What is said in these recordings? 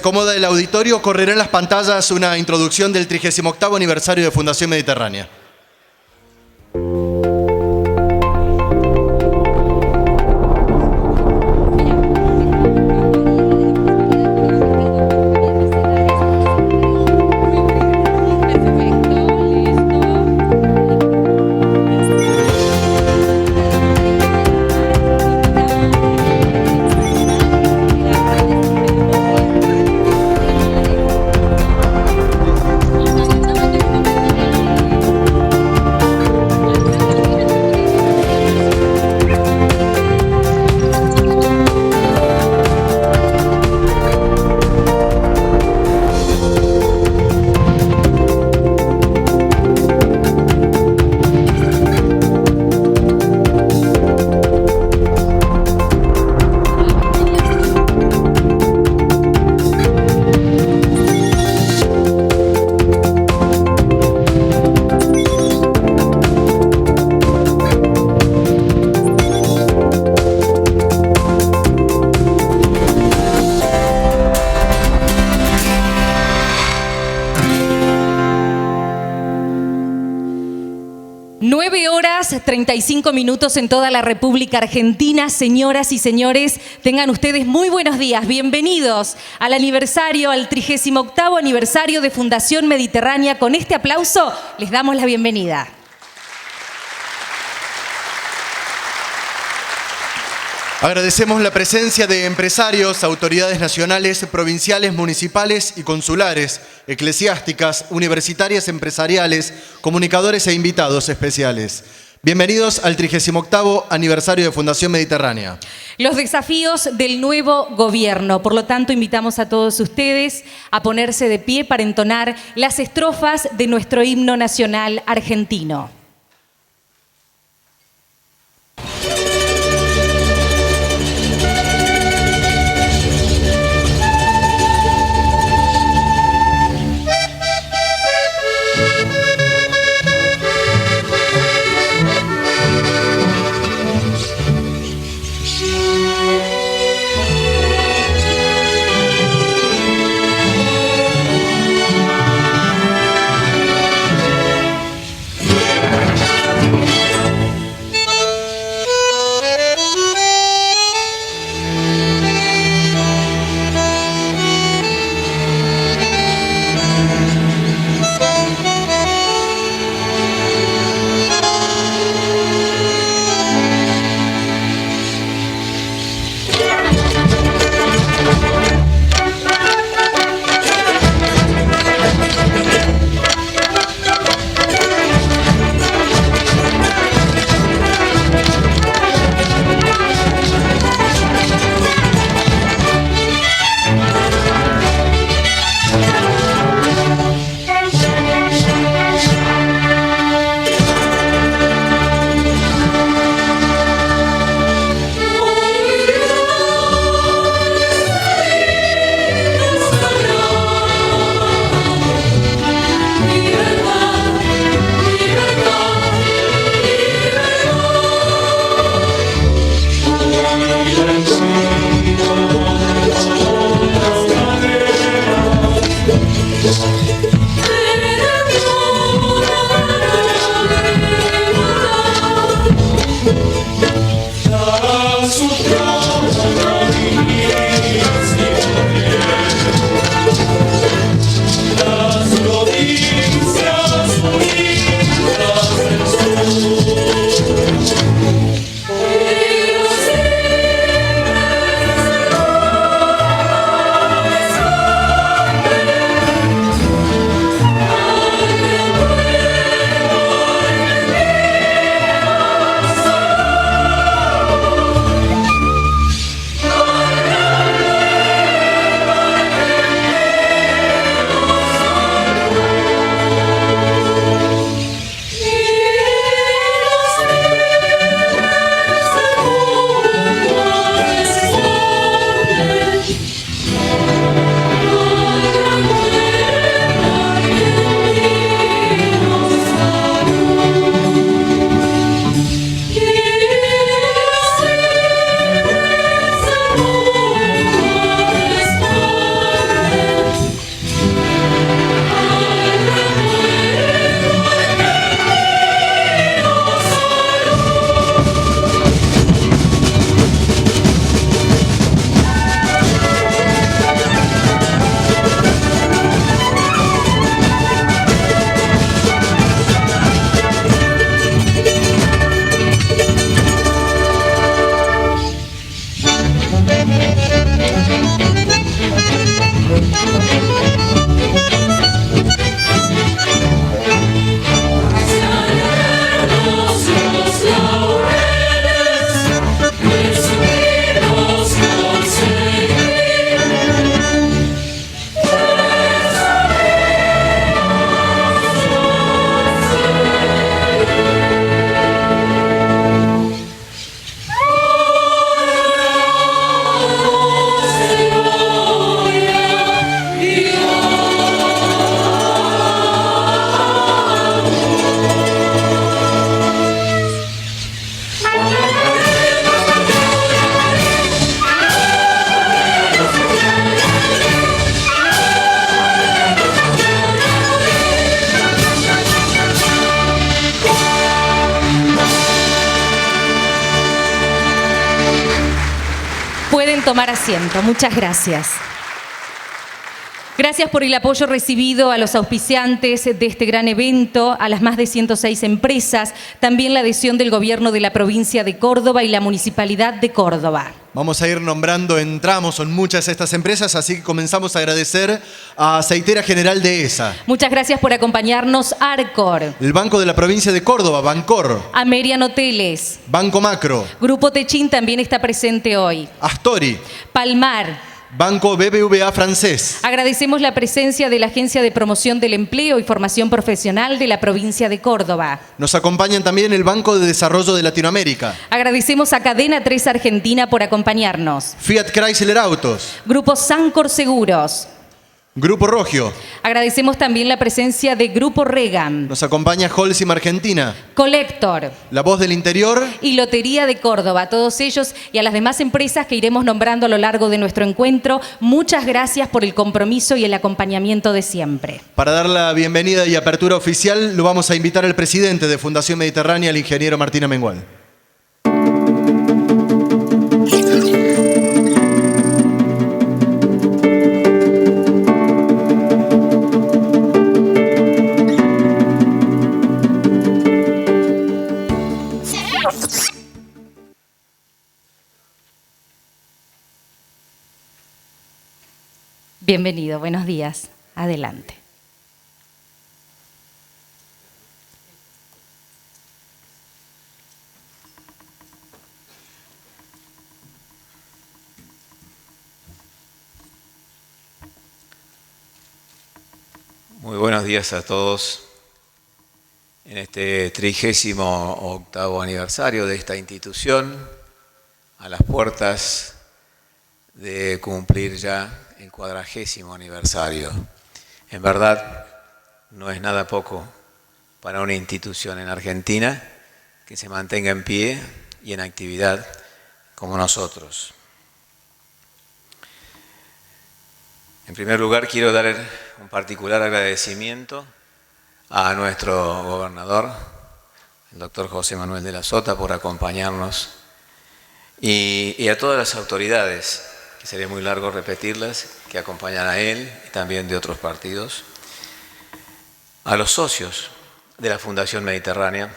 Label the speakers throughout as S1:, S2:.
S1: Acomoda el auditorio, correrá en las pantallas una introducción del 38º aniversario de Fundación Mediterránea.
S2: Horas 35 minutos en toda la República Argentina. Señoras y señores, tengan ustedes muy buenos días. Bienvenidos al aniversario, al 38º aniversario de Fundación Mediterránea. Con este aplauso les damos la bienvenida.
S1: Agradecemos la presencia de empresarios, autoridades nacionales, provinciales, municipales y consulares, eclesiásticas, universitarias, empresariales, comunicadores e invitados especiales. Bienvenidos al 38º aniversario de Fundación Mediterránea.
S2: Los desafíos del nuevo gobierno. Por lo tanto, invitamos a todos ustedes a ponerse de pie para entonar las estrofas de nuestro himno nacional argentino. Pueden tomar asiento. Muchas gracias. Gracias por el apoyo recibido a los auspiciantes de este gran evento, a las más de 106 empresas, también la adhesión del Gobierno de la provincia de Córdoba y la Municipalidad de Córdoba.
S1: Vamos a ir nombrando en tramos, son muchas estas empresas, así que comenzamos a agradecer a Aceitera General Dehesa.
S2: Muchas gracias por acompañarnos, Arcor.
S1: El Banco de la Provincia de Córdoba, Bancor.
S2: Amerian Hoteles.
S1: Banco Macro.
S2: Grupo Techín también está presente hoy.
S1: Astori.
S2: Palmar.
S1: Banco BBVA francés.
S2: Agradecemos la presencia de la Agencia de Promoción del Empleo y Formación Profesional de la provincia de Córdoba.
S1: Nos acompañan también el Banco de Desarrollo de Latinoamérica.
S2: Agradecemos a Cadena 3 Argentina por acompañarnos.
S1: Fiat Chrysler Autos.
S2: Grupo Sancor Seguros.
S1: Grupo Rogio.
S2: Agradecemos también la presencia de Grupo Regan.
S1: Nos acompaña Holcim Argentina.
S2: Collector.
S1: La Voz del Interior.
S2: Y Lotería de Córdoba. A todos ellos y a las demás empresas que iremos nombrando a lo largo de nuestro encuentro, muchas gracias por el compromiso y el acompañamiento de siempre.
S1: Para dar la bienvenida y apertura oficial, lo vamos a invitar al presidente de Fundación Mediterránea, el ingeniero Martín Amengual.
S2: Bienvenido, buenos días. Adelante.
S3: Muy buenos días a todos en este 38º aniversario de esta institución, a las puertas de cumplir ya el 40º aniversario. En verdad, no es nada poco para una institución en Argentina que se mantenga en pie y en actividad como nosotros. En primer lugar, quiero dar un particular agradecimiento a nuestro gobernador, el doctor José Manuel de la Sota, por acompañarnos y a todas las autoridades, que sería muy largo repetirlas, que acompañan a él y también de otros partidos, a los socios de la Fundación Mediterránea,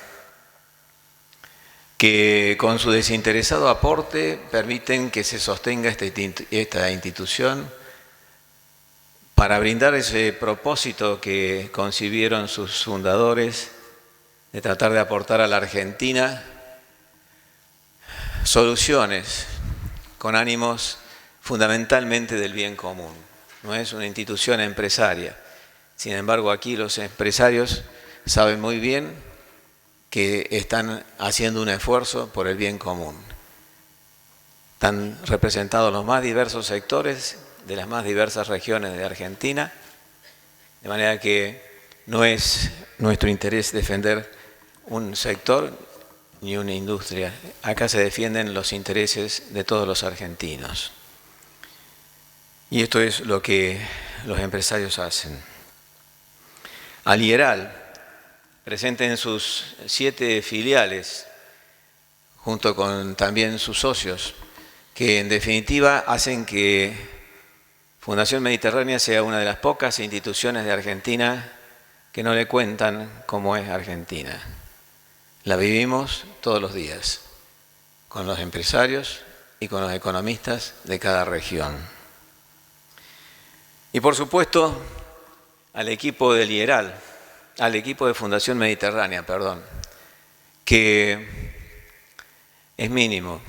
S3: que con su desinteresado aporte permiten que se sostenga esta institución para brindar ese propósito que concibieron sus fundadores de tratar de aportar a la Argentina soluciones con ánimos fundamentalmente del bien común. No es una institución empresaria. Sin embargo, aquí los empresarios saben muy bien que están haciendo un esfuerzo por el bien común. Están representados los más diversos sectores de las más diversas regiones de Argentina, de manera que no es nuestro interés defender un sector ni una industria. Acá se defienden los intereses de todos los argentinos. Y esto es lo que los empresarios hacen. Alieral, presente en sus 7 filiales, junto con también sus socios, que en definitiva hacen que Fundación Mediterránea sea una de las pocas instituciones de Argentina que no le cuentan cómo es Argentina. La vivimos todos los días, con los empresarios y con los economistas de cada región. Y por supuesto, al equipo del IERAL, al equipo de Fundación Mediterránea, que es mínimo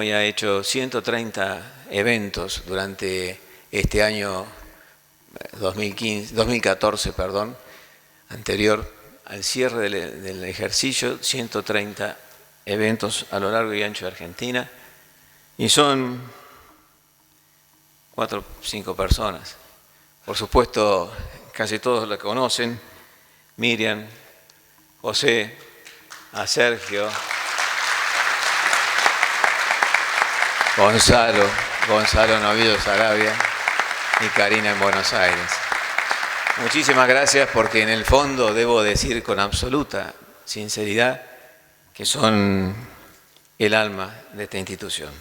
S3: y ha hecho 130 eventos durante este año 2014, anterior al cierre del ejercicio, 130 eventos a lo largo y ancho de Argentina, y son 4 o 5 personas. Por supuesto, casi todos la conocen: Miriam, José, a Sergio, Gonzalo Novillo Sarabia y Karina en Buenos Aires. Muchísimas gracias, porque en el fondo debo decir con absoluta sinceridad que son el alma de esta institución.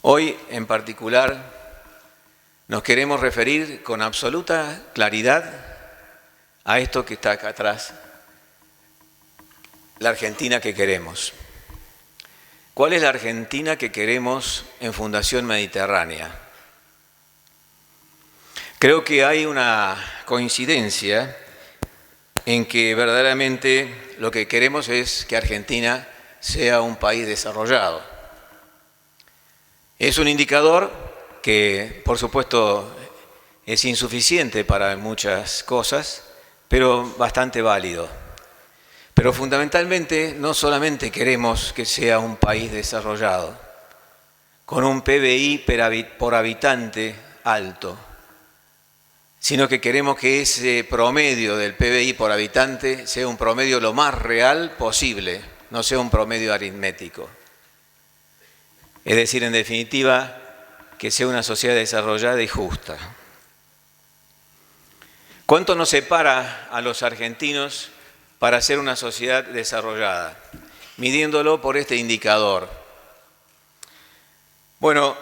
S3: Hoy, en particular, nos queremos referir con absoluta claridad a esto que está acá atrás, la Argentina que queremos. ¿Cuál es la Argentina que queremos en Fundación Mediterránea? Creo que hay una coincidencia en que verdaderamente lo que queremos es que Argentina sea un país desarrollado. Es un indicador que, por supuesto, es insuficiente para muchas cosas, pero bastante válido. Pero fundamentalmente no solamente queremos que sea un país desarrollado, con un PBI por habitante alto, sino que queremos que ese promedio del PBI por habitante sea un promedio lo más real posible, no sea un promedio aritmético. Es decir, en definitiva, que sea una sociedad desarrollada y justa. ¿Cuánto nos separa a los argentinos para ser una sociedad desarrollada? Midiéndolo por este indicador. Bueno,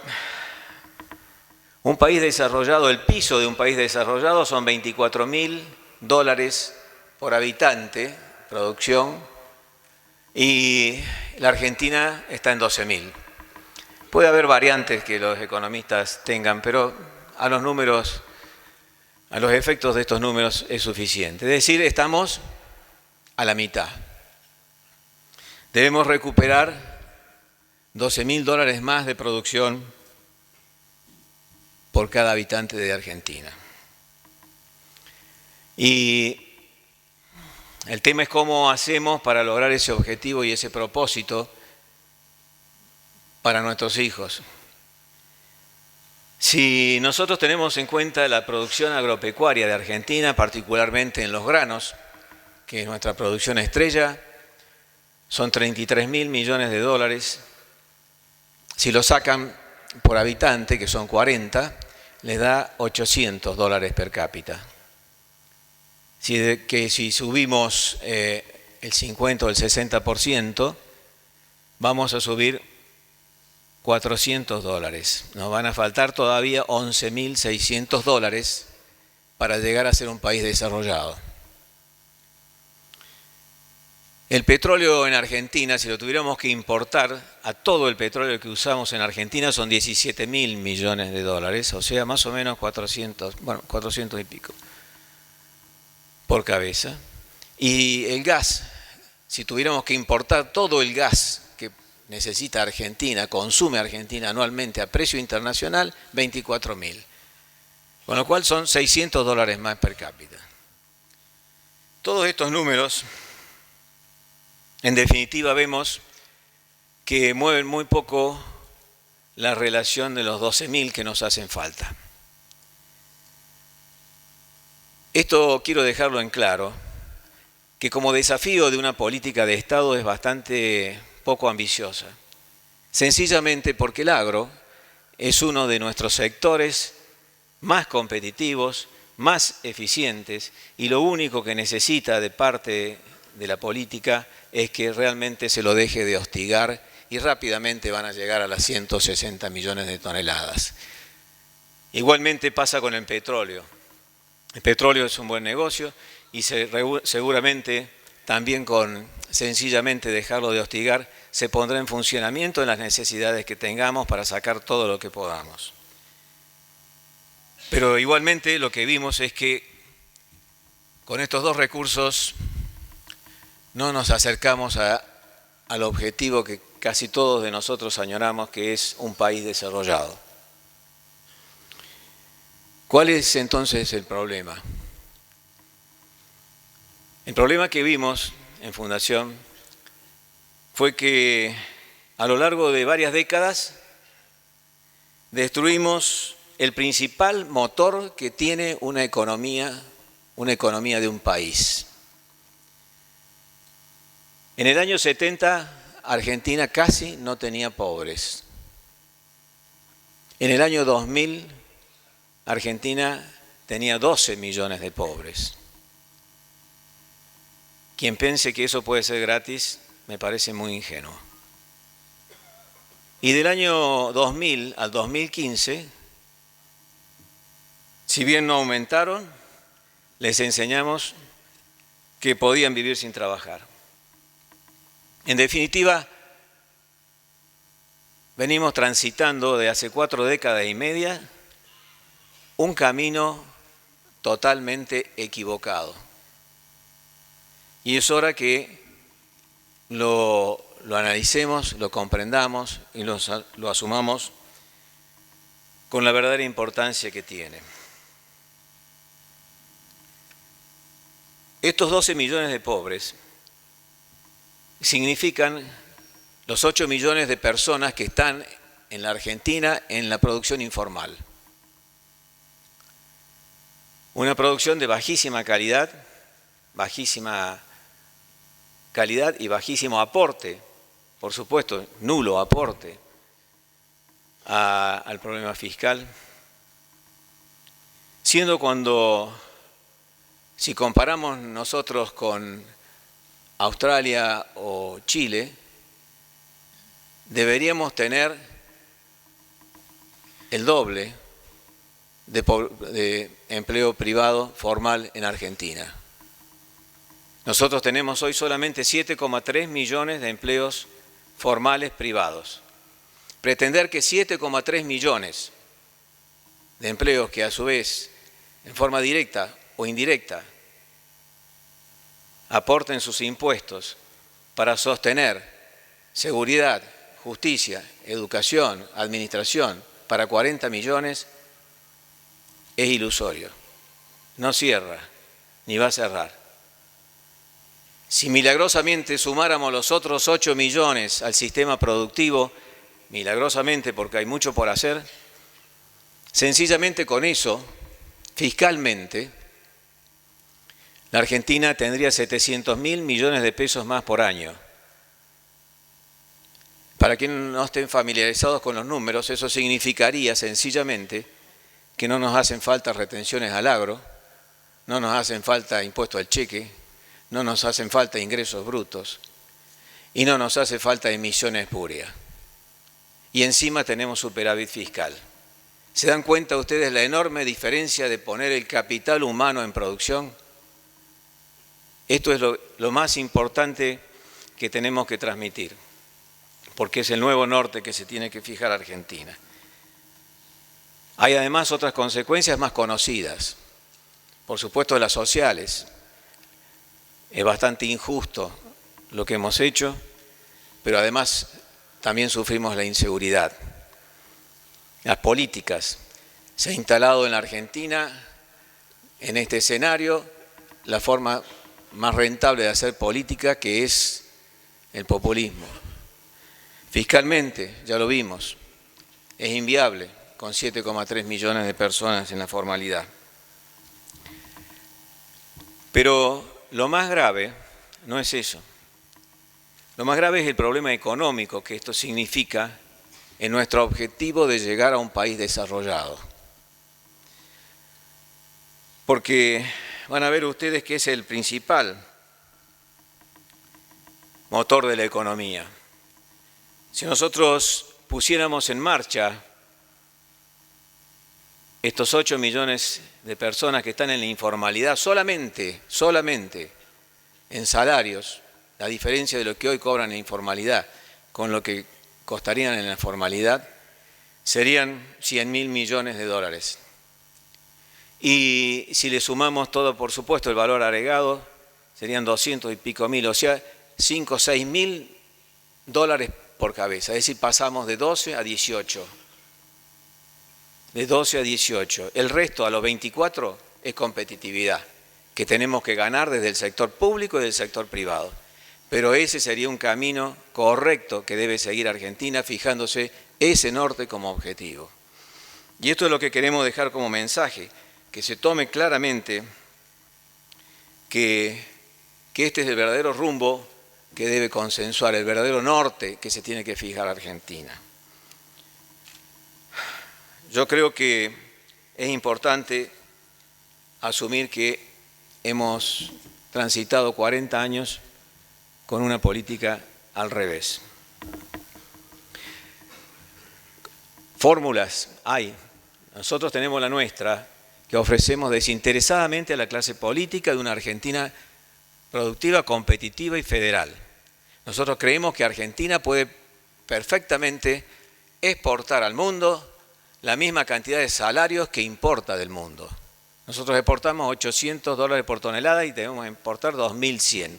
S3: un país desarrollado, el piso de un país desarrollado son $24.000 por habitante, producción, y la Argentina está en 12.000. Puede haber variantes que los economistas tengan, pero a los números, a los efectos de estos números es suficiente. Es decir, estamos a la mitad. Debemos recuperar $12.000 más de producción por cada habitante de Argentina. Y el tema es cómo hacemos para lograr ese objetivo y ese propósito para nuestros hijos. Si nosotros tenemos en cuenta la producción agropecuaria de Argentina, particularmente en los granos, que es nuestra producción estrella, son $33.000 millones. Si lo sacan por habitante, que son 40, les da $800 per cápita. Si subimos el 50 o el 60%, vamos a subir $400. Nos van a faltar todavía $11.600 para llegar a ser un país desarrollado. El petróleo en Argentina, si lo tuviéramos que importar, a todo el petróleo que usamos en Argentina son $17.000 millones, o sea, más o menos 400 y pico por cabeza. Y el gas, si tuviéramos que importar todo el gas que necesita Argentina, consume Argentina anualmente a precio internacional, 24.000. Con lo cual son $600 más per cápita. Todos estos números, en definitiva, vemos que mueven muy poco la relación de los 12.000 que nos hacen falta. Esto quiero dejarlo en claro, que como desafío de una política de Estado es bastante poco ambiciosa, sencillamente porque el agro es uno de nuestros sectores más competitivos, más eficientes, y lo único que necesita de parte de la política es que realmente se lo deje de hostigar, y rápidamente van a llegar a las 160 millones de toneladas. Igualmente pasa con el petróleo. El petróleo es un buen negocio y seguramente también con sencillamente dejarlo de hostigar se pondrá en funcionamiento en las necesidades que tengamos para sacar todo lo que podamos. Pero igualmente lo que vimos es que con estos dos recursos no nos acercamos al objetivo que casi todos de nosotros añoramos, que es un país desarrollado. ¿Cuál es entonces el problema? El problema que vimos en Fundación fue que a lo largo de varias décadas destruimos el principal motor que tiene una economía de un país. En el año 70, Argentina casi no tenía pobres. En el año 2000, Argentina tenía 12 millones de pobres. Quien piense que eso puede ser gratis, me parece muy ingenuo. Y del año 2000 al 2015, si bien no aumentaron, les enseñamos que podían vivir sin trabajar. En definitiva, venimos transitando de hace 4 décadas y media un camino totalmente equivocado. Y es hora que lo analicemos, lo comprendamos y lo asumamos con la verdadera importancia que tiene. Estos 12 millones de pobres significan los 8 millones de personas que están en la Argentina en la producción informal. Una producción de bajísima calidad y bajísimo aporte, por supuesto, nulo aporte al problema fiscal, siendo cuando, si comparamos nosotros con Australia o Chile, deberíamos tener el doble de empleo privado formal en Argentina. Nosotros tenemos hoy solamente 7,3 millones de empleos formales privados. Pretender que 7,3 millones de empleos que a su vez, en forma directa o indirecta, aporten sus impuestos para sostener seguridad, justicia, educación, administración para 40 millones, es ilusorio. No cierra, ni va a cerrar. Si milagrosamente sumáramos los otros 8 millones al sistema productivo, milagrosamente porque hay mucho por hacer, sencillamente con eso, fiscalmente, la Argentina tendría 700.000 millones de pesos más por año. Para quienes no estén familiarizados con los números, eso significaría sencillamente que no nos hacen falta retenciones al agro, no nos hacen falta impuesto al cheque, no nos hacen falta ingresos brutos y no nos hace falta emisión espuria. Y encima tenemos superávit fiscal. ¿Se dan cuenta ustedes la enorme diferencia de poner el capital humano en producción? Esto es lo más importante que tenemos que transmitir, porque es el nuevo norte que se tiene que fijar Argentina. Hay además otras consecuencias más conocidas, por supuesto las sociales. Es bastante injusto lo que hemos hecho, pero además también sufrimos la inseguridad. Las políticas. Se ha instalado en la Argentina, en este escenario, la forma más rentable de hacer política, que es el populismo. Fiscalmente, ya lo vimos, es inviable con 7,3 millones de personas en la formalidad. Pero lo más grave no es eso. Lo más grave es el problema económico que esto significa en nuestro objetivo de llegar a un país desarrollado. Porque van a ver ustedes que es el principal motor de la economía. Si nosotros pusiéramos en marcha estos 8 millones de personas que están en la informalidad solamente en salarios, la diferencia de lo que hoy cobran en informalidad con lo que costarían en la formalidad, serían 100.000 millones de dólares. Y si le sumamos todo, por supuesto, el valor agregado, serían 200 y pico mil, o sea, 5 o 6 mil dólares por cabeza. Es decir, pasamos de 12 a 18. De 12 a 18. El resto, a los 24, es competitividad, que tenemos que ganar desde el sector público y del sector privado. Pero ese sería un camino correcto que debe seguir Argentina, fijándose ese norte como objetivo. Y esto es lo que queremos dejar como mensaje, que se tome claramente que este es el verdadero rumbo que debe consensuar, el verdadero norte que se tiene que fijar Argentina. Yo creo que es importante asumir que hemos transitado 40 años con una política al revés. Fórmulas hay. Nosotros tenemos la nuestra, que ofrecemos desinteresadamente a la clase política de una Argentina productiva, competitiva y federal. Nosotros creemos que Argentina puede perfectamente exportar al mundo la misma cantidad de salarios que importa del mundo. Nosotros exportamos $800 por tonelada y debemos importar 2.100.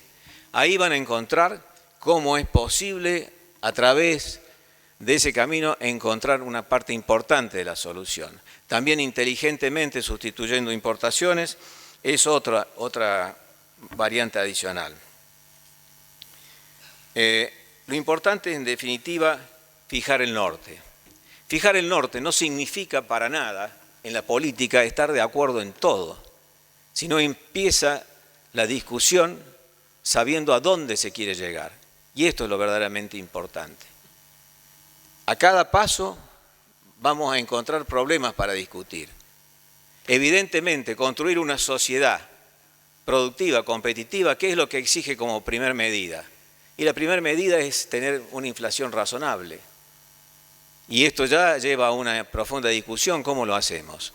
S3: Ahí van a encontrar cómo es posible, a través de ese camino, encontrar una parte importante de la solución. También inteligentemente sustituyendo importaciones es otra variante adicional. Lo importante es, en definitiva, fijar el norte. Fijar el norte no significa para nada en la política estar de acuerdo en todo, sino empieza la discusión sabiendo a dónde se quiere llegar. Y esto es lo verdaderamente importante. A cada paso vamos a encontrar problemas para discutir. Evidentemente, construir una sociedad productiva, competitiva, ¿qué es lo que exige como primer medida? Y la primera medida es tener una inflación razonable. Y esto ya lleva a una profunda discusión, ¿cómo lo hacemos?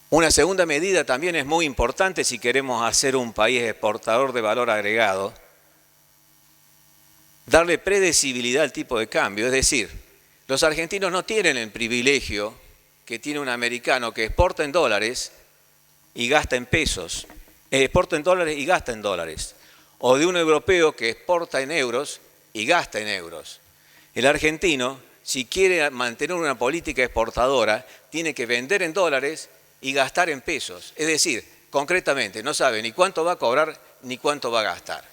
S3: Una segunda medida también es muy importante si queremos hacer un país exportador de valor agregado, darle predecibilidad al tipo de cambio. Es decir, los argentinos no tienen el privilegio que tiene un americano que exporta en dólares y gasta en pesos, exporta en dólares y gasta en dólares, o de un europeo que exporta en euros y gasta en euros. El argentino, si quiere mantener una política exportadora, tiene que vender en dólares y gastar en pesos. Es decir, concretamente, no sabe ni cuánto va a cobrar ni cuánto va a gastar.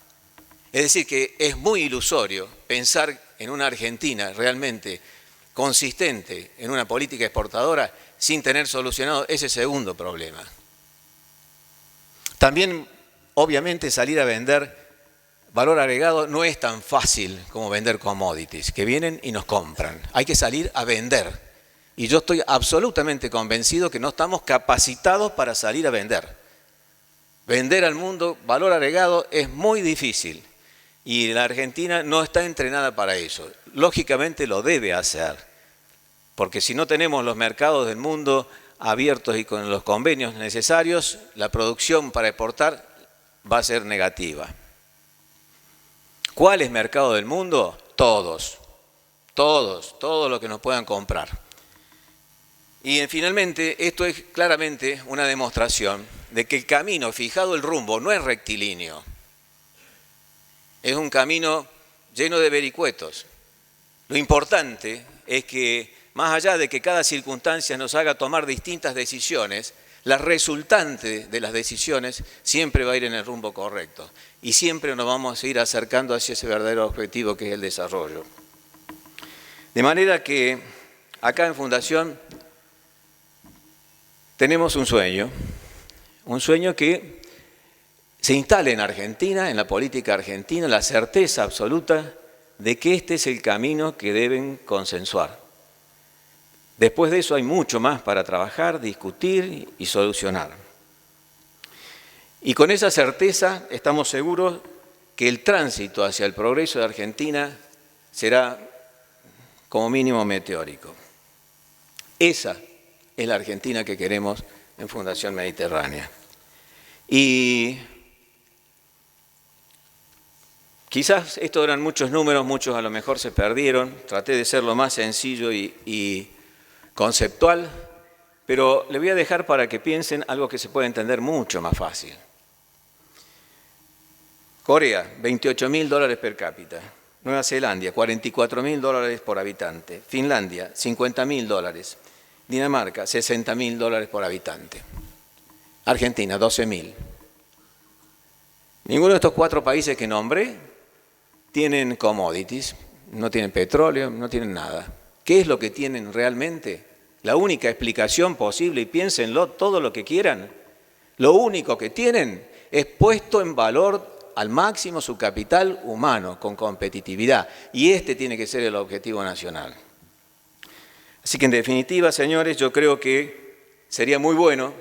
S3: Es decir, que es muy ilusorio pensar en una Argentina realmente consistente en una política exportadora sin tener solucionado ese segundo problema. También, obviamente, salir a vender valor agregado no es tan fácil como vender commodities, que vienen y nos compran. Hay que salir a vender. Y yo estoy absolutamente convencido que no estamos capacitados para salir a vender. Vender al mundo valor agregado es muy difícil. Y la Argentina no está entrenada para eso. Lógicamente lo debe hacer. Porque si no tenemos los mercados del mundo abiertos y con los convenios necesarios, la producción para exportar va a ser negativa. ¿Cuál es mercado del mundo? Todos los que nos puedan comprar. Y finalmente, esto es claramente una demostración de que el camino, fijado el rumbo, no es rectilíneo. Es un camino lleno de vericuetos. Lo importante es que, más allá de que cada circunstancia nos haga tomar distintas decisiones, la resultante de las decisiones siempre va a ir en el rumbo correcto y siempre nos vamos a ir acercando hacia ese verdadero objetivo que es el desarrollo. De manera que acá en Fundación tenemos un sueño que se instale en Argentina, en la política argentina, la certeza absoluta de que este es el camino que deben consensuar. Después de eso hay mucho más para trabajar, discutir y solucionar. Y con esa certeza estamos seguros que el tránsito hacia el progreso de Argentina será como mínimo meteórico. Esa es la Argentina que queremos en Fundación Mediterránea. Y quizás estos eran muchos números, muchos a lo mejor se perdieron. Traté de ser lo más sencillo y conceptual, Pero le voy a dejar para que piensen algo que se puede entender mucho más fácil. Corea, $28.000 per cápita. Nueva Zelanda, $44.000 por habitante. Finlandia, $50.000. Dinamarca, $60.000 por habitante. Argentina, 12.000. Ninguno de estos 4 países que nombré tienen commodities, no tienen petróleo, no tienen nada. ¿Qué es lo que tienen realmente? La única explicación posible, y piénsenlo todo lo que quieran, lo único que tienen es puesto en valor al máximo su capital humano con competitividad. Y este tiene que ser el objetivo nacional. Así que en definitiva, señores, yo creo que sería muy bueno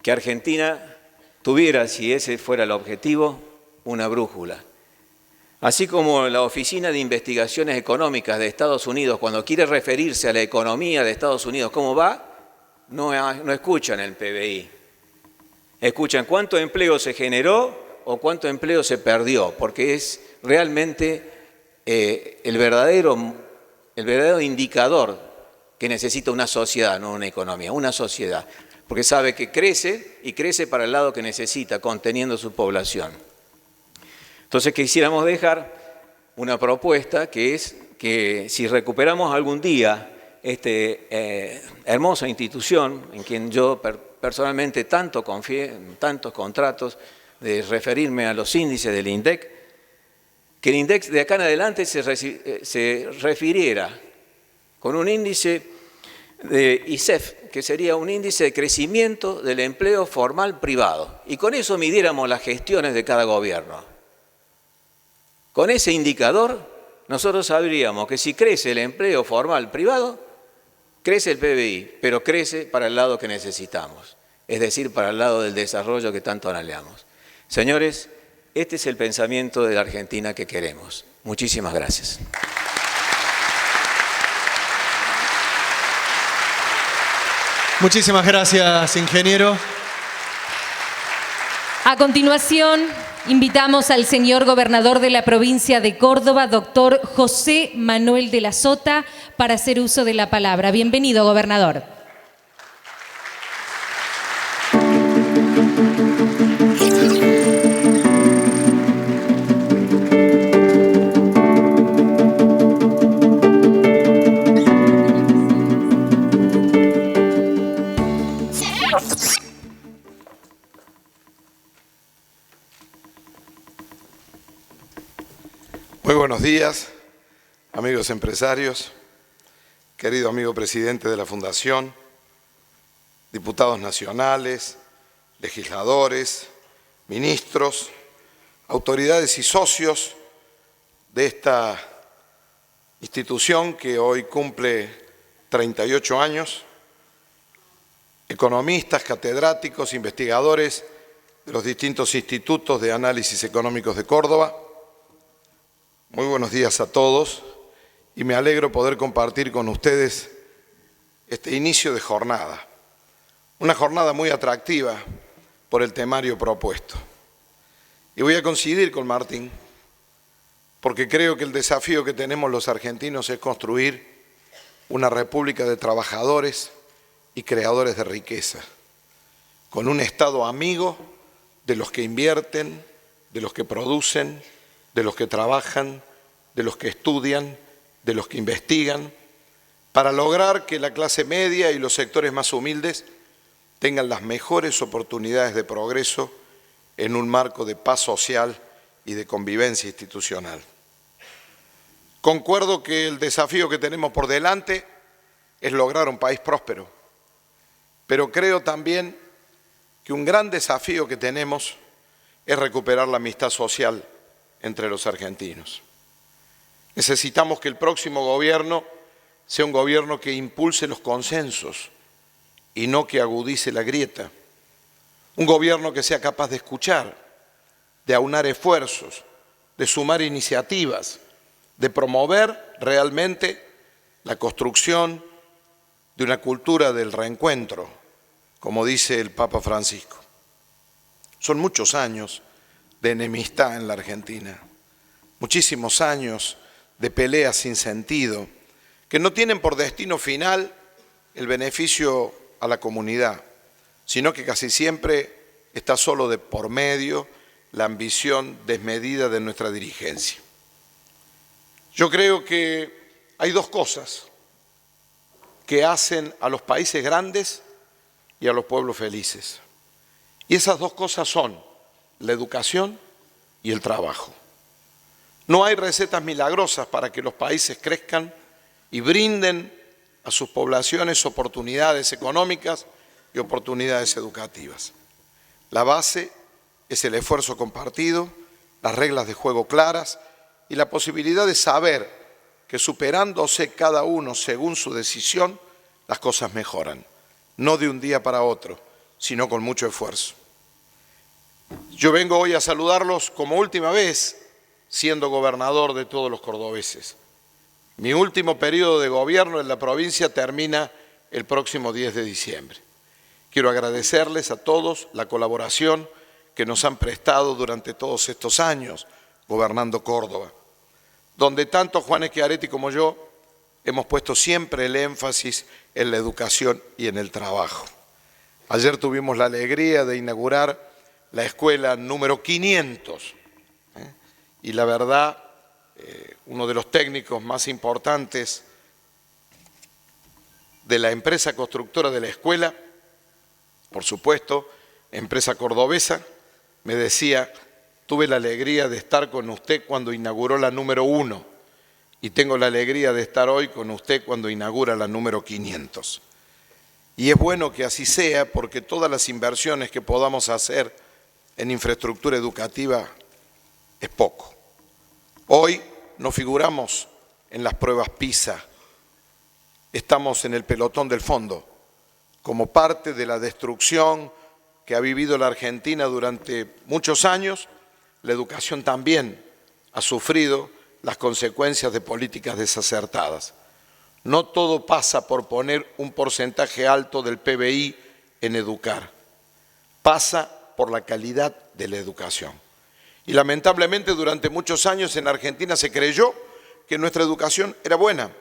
S3: que Argentina tuviera, si ese fuera el objetivo, una brújula. Así como la Oficina de Investigaciones Económicas de Estados Unidos, cuando quiere referirse a la economía de Estados Unidos, ¿cómo va? No escuchan el PBI. Escuchan cuánto empleo se generó o cuánto empleo se perdió, porque es realmente el verdadero indicador que necesita una sociedad, no una economía, una sociedad. Porque sabe que crece y crece para el lado que necesita, conteniendo su población. Entonces quisiéramos dejar una propuesta que es que si recuperamos algún día esta hermosa institución en quien yo personalmente tanto confié, en tantos contratos, de referirme a los índices del INDEC, que el INDEC de acá en adelante se refiriera con un índice de ISEF, que sería un índice de crecimiento del empleo formal privado. Y con eso midiéramos las gestiones de cada gobierno. Con ese indicador, nosotros sabríamos que si crece el empleo formal privado, crece el PBI, pero crece para el lado que necesitamos, es decir, para el lado del desarrollo que tanto anhelamos. Señores, este es el pensamiento de la Argentina que queremos. Muchísimas gracias.
S1: Muchísimas gracias, ingeniero.
S2: A continuación, invitamos al señor gobernador de la provincia de Córdoba, doctor José Manuel de la Sota, para hacer uso de la palabra. Bienvenido, gobernador.
S4: Muy buenos días, amigos empresarios, querido amigo presidente de la Fundación, diputados nacionales, legisladores, ministros, autoridades y socios de esta institución que hoy cumple 38 años, economistas, catedráticos, investigadores de los distintos institutos de análisis económicos de Córdoba. Muy buenos días a todos y me alegro poder compartir con ustedes este inicio de jornada. Una jornada muy atractiva por el temario propuesto. Y voy a coincidir con Martín porque creo que el desafío que tenemos los argentinos es construir una república de trabajadores y creadores de riqueza, con un Estado amigo de los que invierten, de los que producen, de los que trabajan, de los que estudian, de los que investigan, para lograr que la clase media y los sectores más humildes tengan las mejores oportunidades de progreso en un marco de paz social y de convivencia institucional. Concuerdo que el desafío que tenemos por delante es lograr un país próspero, pero creo también que un gran desafío que tenemos es recuperar la amistad social entre los argentinos. Necesitamos que el próximo gobierno sea un gobierno que impulse los consensos y no que agudice la grieta. Un gobierno que sea capaz de escuchar, de aunar esfuerzos, de sumar iniciativas, de promover realmente la construcción de una cultura del reencuentro, como dice el Papa Francisco. Son muchos años de enemistad en la Argentina, muchísimos años de peleas sin sentido, que no tienen por destino final el beneficio a la comunidad, sino que casi siempre está solo de por medio la ambición desmedida de nuestra dirigencia. Yo creo que hay dos cosas que hacen a los países grandes y a los pueblos felices. Y esas dos cosas son la educación y el trabajo. No hay recetas milagrosas para que los países crezcan y brinden a sus poblaciones oportunidades económicas y oportunidades educativas. La base es el esfuerzo compartido, las reglas de juego claras y la posibilidad de saber que superándose cada uno según su decisión, las cosas mejoran, no de un día para otro, sino con mucho esfuerzo. Yo vengo hoy a saludarlos como última vez siendo gobernador de todos los cordobeses. Mi último periodo de gobierno en la provincia termina el próximo 10 de diciembre. Quiero agradecerles a todos la colaboración que nos han prestado durante todos estos años gobernando Córdoba, donde tanto Juan Schiaretti como yo hemos puesto siempre el énfasis en la educación y en el trabajo. Ayer tuvimos la alegría de inaugurar la escuela número 500, y la verdad, uno de los técnicos más importantes de la empresa constructora de la escuela, por supuesto, empresa cordobesa, me decía: tuve la alegría de estar con usted cuando inauguró la número 1 y tengo la alegría de estar hoy con usted cuando inaugura la número 500. Y es bueno que así sea, porque todas las inversiones que podamos hacer en infraestructura educativa es poco. Hoy no figuramos en las pruebas PISA, estamos en el pelotón del fondo, como parte de la destrucción que ha vivido la Argentina durante muchos años. La educación también ha sufrido las consecuencias de políticas desacertadas. No todo pasa por poner un porcentaje alto del PBI en educar, pasa por la calidad de la educación. Y lamentablemente durante muchos años en Argentina se creyó que nuestra educación era buena.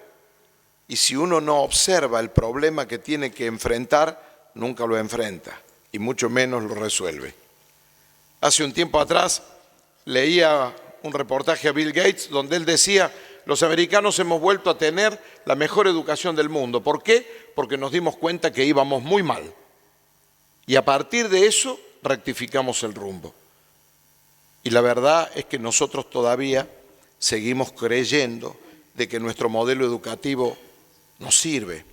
S4: Y si uno no observa el problema que tiene que enfrentar, nunca lo enfrenta y mucho menos lo resuelve. Hace un tiempo atrás leía un reportaje a Bill Gates donde él decía: los americanos hemos vuelto a tener la mejor educación del mundo. ¿Por qué? Porque nos dimos cuenta que íbamos muy mal. Y a partir de eso rectificamos el rumbo. Y la verdad es que nosotros todavía seguimos creyendo de que nuestro modelo educativo nos sirve.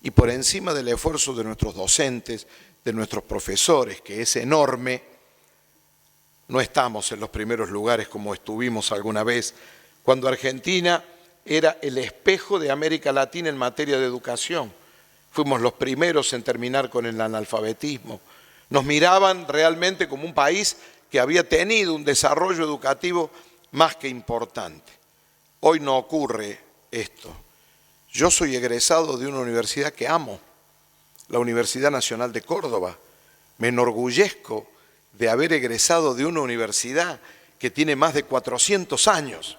S4: Y por encima del esfuerzo de nuestros docentes, de nuestros profesores, que es enorme, no estamos en los primeros lugares como estuvimos alguna vez, cuando Argentina era el espejo de América Latina en materia de educación. Fuimos los primeros en terminar con el analfabetismo. Nos miraban realmente como un país que había tenido un desarrollo educativo más que importante. Hoy no ocurre esto. Yo soy egresado de una universidad que amo, la Universidad Nacional de Córdoba. Me enorgullezco de haber egresado de una universidad que tiene más de 400 años,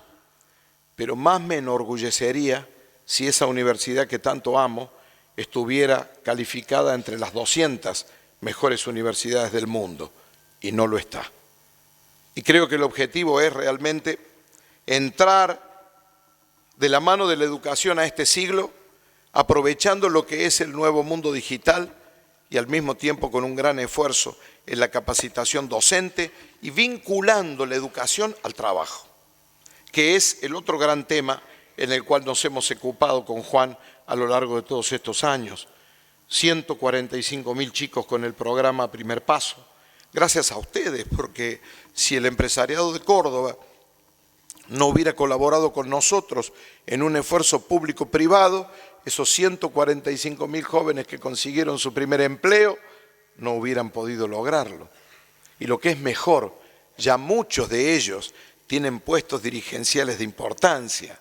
S4: pero más me enorgullecería si esa universidad que tanto amo estuviera calificada entre las 200 mejores universidades del mundo, y no lo está. Y creo que el objetivo es realmente entrar de la mano de la educación a este siglo, aprovechando lo que es el nuevo mundo digital y al mismo tiempo con un gran esfuerzo en la capacitación docente y vinculando la educación al trabajo, que es el otro gran tema en el cual nos hemos ocupado con Juan a lo largo de todos estos años. 145.000 chicos con el programa Primer Paso. Gracias a ustedes, porque si el empresariado de Córdoba no hubiera colaborado con nosotros en un esfuerzo público-privado, esos 145.000 jóvenes que consiguieron su primer empleo no hubieran podido lograrlo. Y lo que es mejor, ya muchos de ellos tienen puestos dirigenciales de importancia.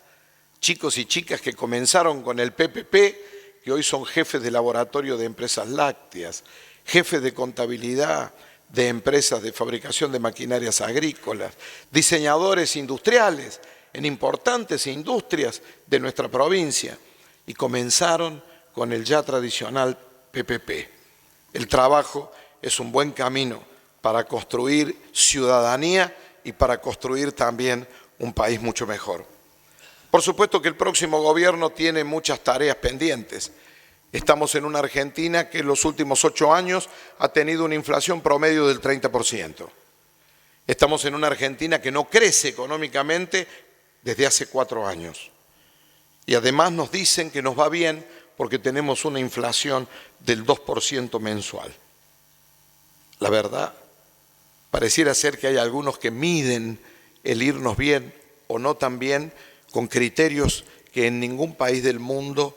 S4: Chicos y chicas que comenzaron con el PPP, que hoy son jefes de laboratorio de empresas lácteas, jefes de contabilidad de empresas de fabricación de maquinarias agrícolas, diseñadores industriales en importantes industrias de nuestra provincia, y comenzaron con el ya tradicional PPP. El trabajo es un buen camino para construir ciudadanía y para construir también un país mucho mejor. Por supuesto que el próximo gobierno tiene muchas tareas pendientes. Estamos en una Argentina que en los últimos 8 años ha tenido una inflación promedio del 30%. Estamos en una Argentina que no crece económicamente desde hace 4 años. Y además nos dicen que nos va bien porque tenemos una inflación del 2% mensual. La verdad, pareciera ser que hay algunos que miden el irnos bien o no tan bien con criterios que en ningún país del mundo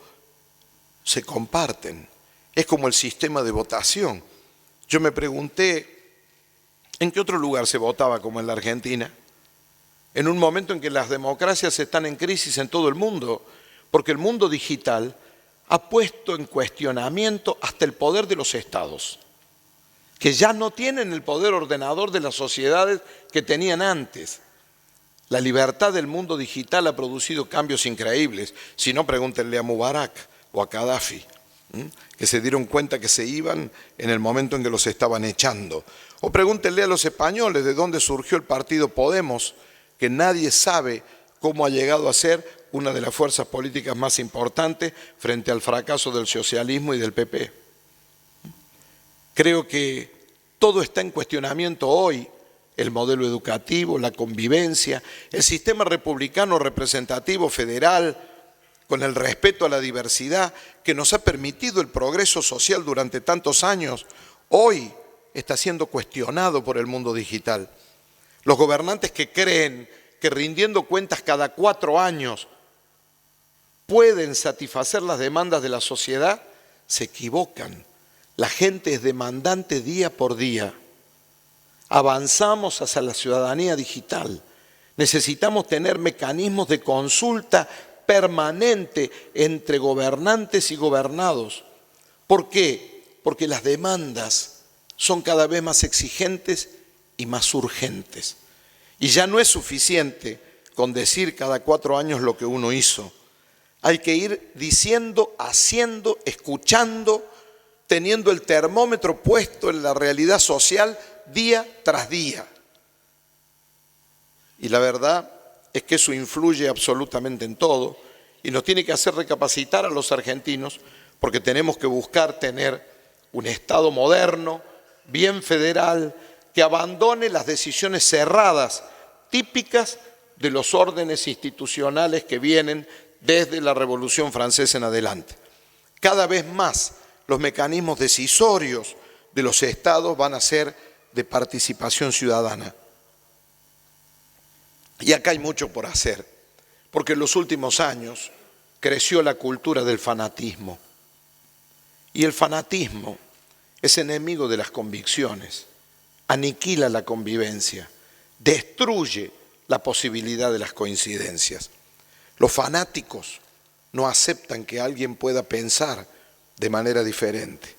S4: se comparten. Es como el sistema de votación. Yo me pregunté, ¿en qué otro lugar se votaba como en la Argentina? En un momento en que las democracias están en crisis en todo el mundo, porque el mundo digital ha puesto en cuestionamiento hasta el poder de los estados, que ya no tienen el poder ordenador de las sociedades que tenían antes. La libertad del mundo digital ha producido cambios increíbles. Si no, pregúntenle a Mubarak o a Gaddafi, que se dieron cuenta que se iban en el momento en que los estaban echando. O pregúntenle a los españoles de dónde surgió el partido Podemos, que nadie sabe cómo ha llegado a ser una de las fuerzas políticas más importantes frente al fracaso del socialismo y del PP. Creo que todo está en cuestionamiento hoy. El modelo educativo, la convivencia, el sistema republicano representativo federal, con el respeto a la diversidad que nos ha permitido el progreso social durante tantos años, hoy está siendo cuestionado por el mundo digital. Los gobernantes que creen que rindiendo cuentas cada 4 años pueden satisfacer las demandas de la sociedad, se equivocan. La gente es demandante día por día. Avanzamos hacia la ciudadanía digital. Necesitamos tener mecanismos de consulta permanente entre gobernantes y gobernados. ¿Por qué? Porque las demandas son cada vez más exigentes y más urgentes. Y ya no es suficiente con decir cada 4 años lo que uno hizo. Hay que ir diciendo, haciendo, escuchando, teniendo el termómetro puesto en la realidad social día tras día. Y la verdad es que eso influye absolutamente en todo y nos tiene que hacer recapacitar a los argentinos porque tenemos que buscar tener un Estado moderno, bien federal, que abandone las decisiones cerradas, típicas de los órdenes institucionales que vienen desde la Revolución Francesa en adelante. Cada vez más los mecanismos decisorios de los estados van a ser de participación ciudadana. Y acá hay mucho por hacer, porque en los últimos años creció la cultura del fanatismo. Y el fanatismo es enemigo de las convicciones, aniquila la convivencia, destruye la posibilidad de las coincidencias. Los fanáticos no aceptan que alguien pueda pensar de manera diferente,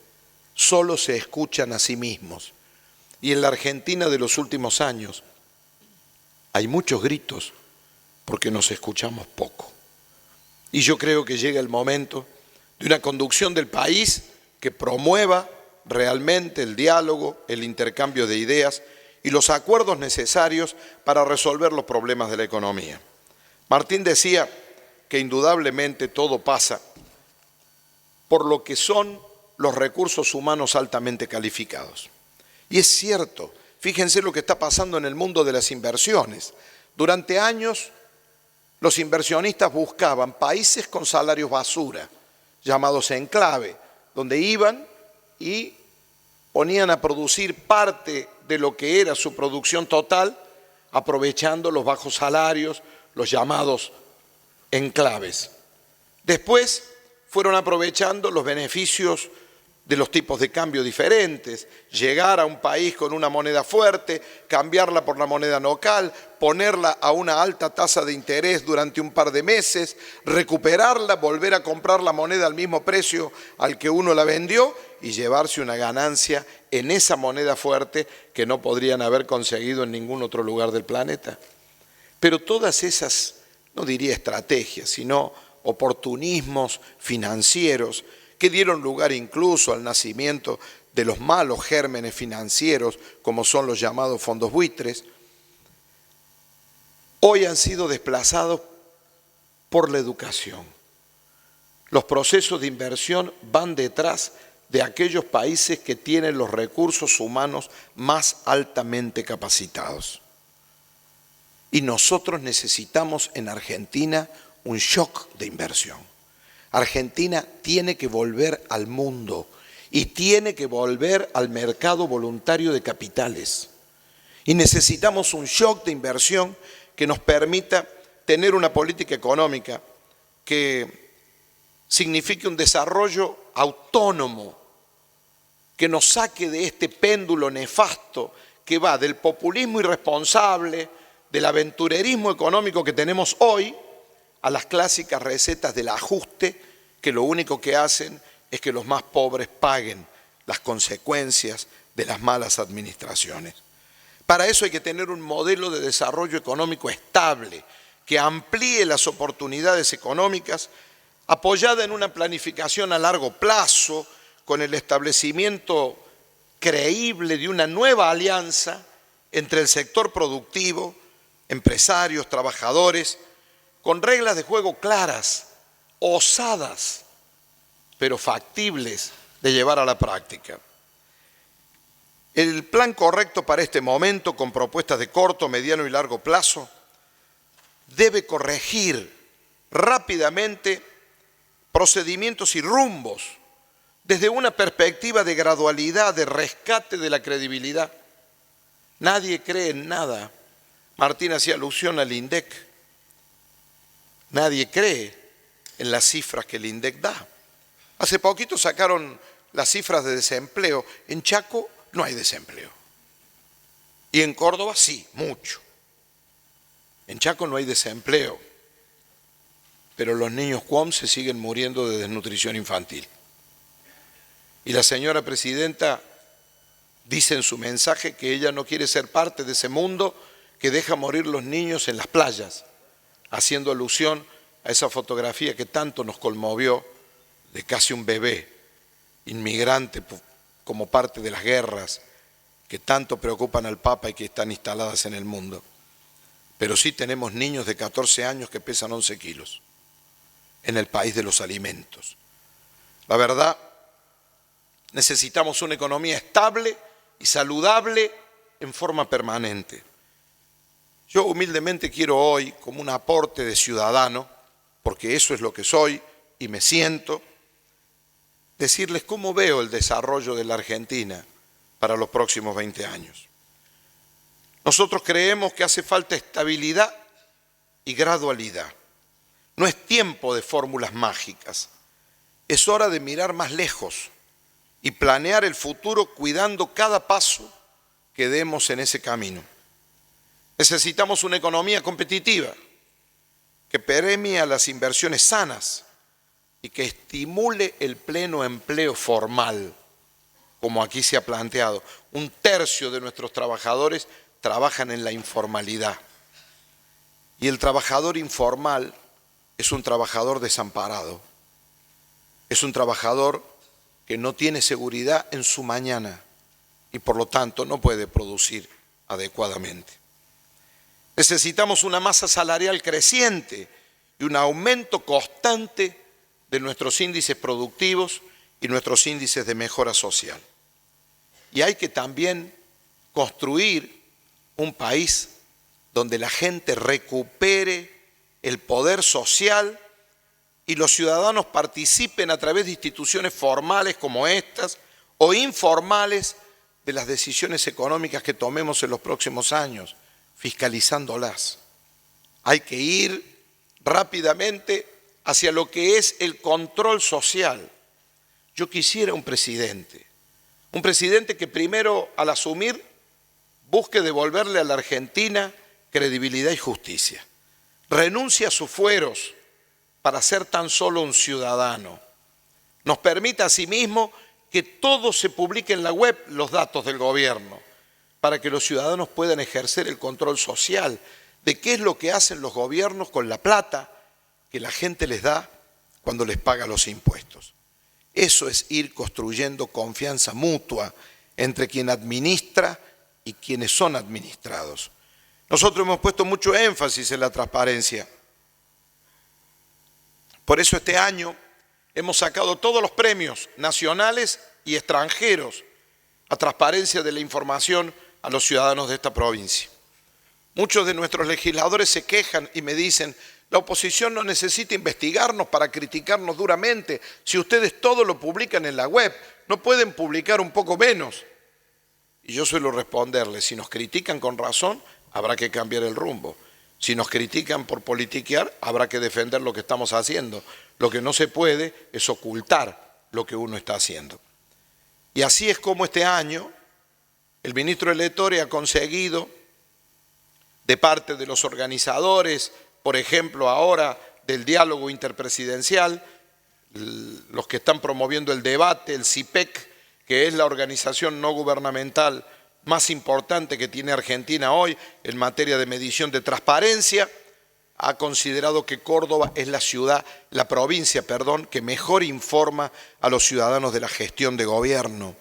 S4: solo se escuchan a sí mismos. Y en la Argentina de los últimos años hay muchos gritos porque nos escuchamos poco. Y yo creo que llega el momento de una conducción del país que promueva realmente el diálogo, el intercambio de ideas y los acuerdos necesarios para resolver los problemas de la economía. Martín decía que indudablemente todo pasa por lo que son los recursos humanos altamente calificados. Y es cierto, fíjense lo que está pasando en el mundo de las inversiones. Durante años, los inversionistas buscaban países con salarios basura, llamados enclave, donde iban y ponían a producir parte de lo que era su producción total, aprovechando los bajos salarios, los llamados enclaves. Después fueron aprovechando los beneficios de los tipos de cambio diferentes, llegar a un país con una moneda fuerte, cambiarla por la moneda local, ponerla a una alta tasa de interés durante un par de meses, recuperarla, volver a comprar la moneda al mismo precio al que uno la vendió y llevarse una ganancia en esa moneda fuerte que no podrían haber conseguido en ningún otro lugar del planeta. Pero todas esas, no diría estrategias, sino oportunismos financieros que dieron lugar incluso al nacimiento de los malos gérmenes financieros, como son los llamados fondos buitres, hoy han sido desplazados por la educación. Los procesos de inversión van detrás de aquellos países que tienen los recursos humanos más altamente capacitados. Y nosotros necesitamos en Argentina un shock de inversión. Argentina tiene que volver al mundo y tiene que volver al mercado voluntario de capitales. Y necesitamos un shock de inversión que nos permita tener una política económica que signifique un desarrollo autónomo, que nos saque de este péndulo nefasto que va del populismo irresponsable, del aventurerismo económico que tenemos hoy, a las clásicas recetas del ajuste que lo único que hacen es que los más pobres paguen las consecuencias de las malas administraciones. Para eso hay que tener un modelo de desarrollo económico estable, que amplíe las oportunidades económicas, apoyada en una planificación a largo plazo, con el establecimiento creíble de una nueva alianza entre el sector productivo, empresarios, trabajadores, con reglas de juego claras, osadas, pero factibles de llevar a la práctica. El plan correcto para este momento, con propuestas de corto, mediano y largo plazo, debe corregir rápidamente procedimientos y rumbos desde una perspectiva de gradualidad, de rescate de la credibilidad. Nadie cree en nada. Martín hacía alusión al INDEC. Nadie cree en las cifras que el INDEC da. Hace poquito sacaron las cifras de desempleo. En Chaco no hay desempleo. Y en Córdoba sí, mucho. En Chaco no hay desempleo, pero los niños QOM se siguen muriendo de desnutrición infantil. Y la señora presidenta dice en su mensaje que ella no quiere ser parte de ese mundo que deja morir los niños en las playas, haciendo alusión a esa fotografía que tanto nos conmovió de casi un bebé inmigrante como parte de las guerras que tanto preocupan al Papa y que están instaladas en el mundo. Pero sí tenemos niños de 14 años que pesan 11 kilos en el país de los alimentos. La verdad, necesitamos una economía estable y saludable en forma permanente. Yo humildemente quiero hoy, como un aporte de ciudadano, porque eso es lo que soy y me siento, decirles cómo veo el desarrollo de la Argentina para los próximos 20 años. Nosotros creemos que hace falta estabilidad y gradualidad. No es tiempo de fórmulas mágicas. Es hora de mirar más lejos y planear el futuro cuidando cada paso que demos en ese camino. Necesitamos una economía competitiva que premie a las inversiones sanas y que estimule el pleno empleo formal, como aquí se ha planteado. 1/3 de nuestros trabajadores trabajan en la informalidad. Y el trabajador informal es un trabajador desamparado. Es un trabajador que no tiene seguridad en su mañana y por lo tanto no puede producir adecuadamente. Necesitamos una masa salarial creciente y un aumento constante de nuestros índices productivos y nuestros índices de mejora social. Y hay que también construir un país donde la gente recupere el poder social y los ciudadanos participen a través de instituciones formales como estas o informales de las decisiones económicas que tomemos en los próximos años, fiscalizándolas. Hay que ir rápidamente hacia lo que es el control social. Yo quisiera un presidente que primero al asumir busque devolverle a la Argentina credibilidad y justicia. Renuncie a sus fueros para ser tan solo un ciudadano. Nos permita asimismo que todo se publique en la web, los datos del gobierno, para que los ciudadanos puedan ejercer el control social de qué es lo que hacen los gobiernos con la plata que la gente les da cuando les paga los impuestos. Eso es ir construyendo confianza mutua entre quien administra y quienes son administrados. Nosotros hemos puesto mucho énfasis en la transparencia. Por eso este año hemos sacado todos los premios nacionales y extranjeros a transparencia de la información a los ciudadanos de esta provincia. Muchos de nuestros legisladores se quejan y me dicen: la oposición no necesita investigarnos para criticarnos duramente. Si ustedes todo lo publican en la web, ¿no pueden publicar un poco menos? Y yo suelo responderles: si nos critican con razón, habrá que cambiar el rumbo. Si nos critican por politiquear, habrá que defender lo que estamos haciendo. Lo que no se puede es ocultar lo que uno está haciendo. Y así es como este año el ministro del Ettore ha conseguido, de parte de los organizadores, por ejemplo ahora del diálogo interpresidencial, los que están promoviendo el debate, el CIPEC, que es la organización no gubernamental más importante que tiene Argentina hoy en materia de medición de transparencia, ha considerado que Córdoba es la provincia que mejor informa a los ciudadanos de la gestión de gobierno.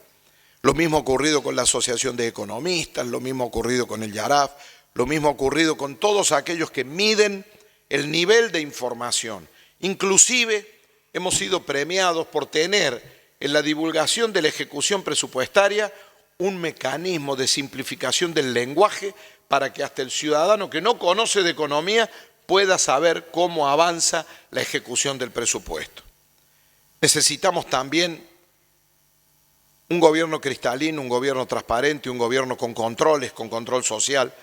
S4: Lo mismo ha ocurrido con la Asociación de Economistas, lo mismo ha ocurrido con el YARAF, lo mismo ha ocurrido con todos aquellos que miden el nivel de información. Inclusive hemos sido premiados por tener en la divulgación de la ejecución presupuestaria un mecanismo de simplificación del lenguaje para que hasta el ciudadano que no conoce de economía pueda saber cómo avanza la ejecución del presupuesto. Necesitamos también un gobierno cristalino, un gobierno transparente, un gobierno con controles, con control social,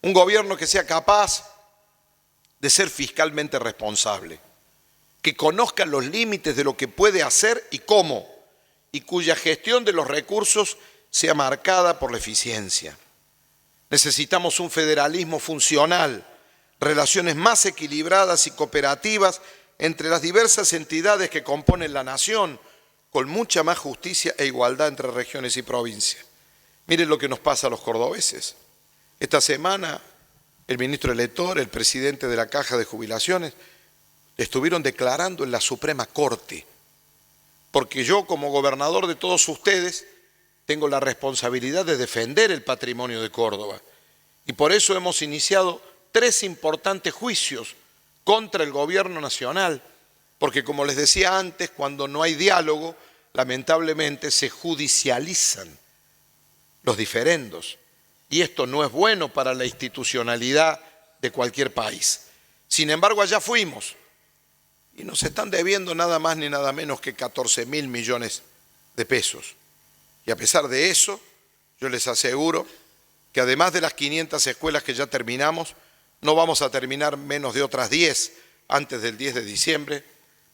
S4: un gobierno que sea capaz de ser fiscalmente responsable, que conozca los límites de lo que puede hacer y cómo, y cuya gestión de los recursos sea marcada por la eficiencia. Necesitamos un federalismo funcional, relaciones más equilibradas y cooperativas entre las diversas entidades que componen la nación, con mucha más justicia e igualdad entre regiones y provincias. Miren lo que nos pasa a los cordobeses. Esta semana el ministro del Ettore, el presidente de la Caja de Jubilaciones, estuvieron declarando en la Suprema Corte, porque yo como gobernador de todos ustedes tengo la responsabilidad de defender el patrimonio de Córdoba. Y por eso hemos iniciado 3 importantes juicios contra el gobierno nacional, porque como les decía antes, cuando no hay diálogo, lamentablemente se judicializan los diferendos. Y esto no es bueno para la institucionalidad de cualquier país. Sin embargo, allá fuimos y nos están debiendo nada más ni nada menos que 14.000 millones de pesos. Y a pesar de eso, yo les aseguro que además de las 500 escuelas que ya terminamos, no vamos a terminar menos de otras 10 antes del 10 de diciembre,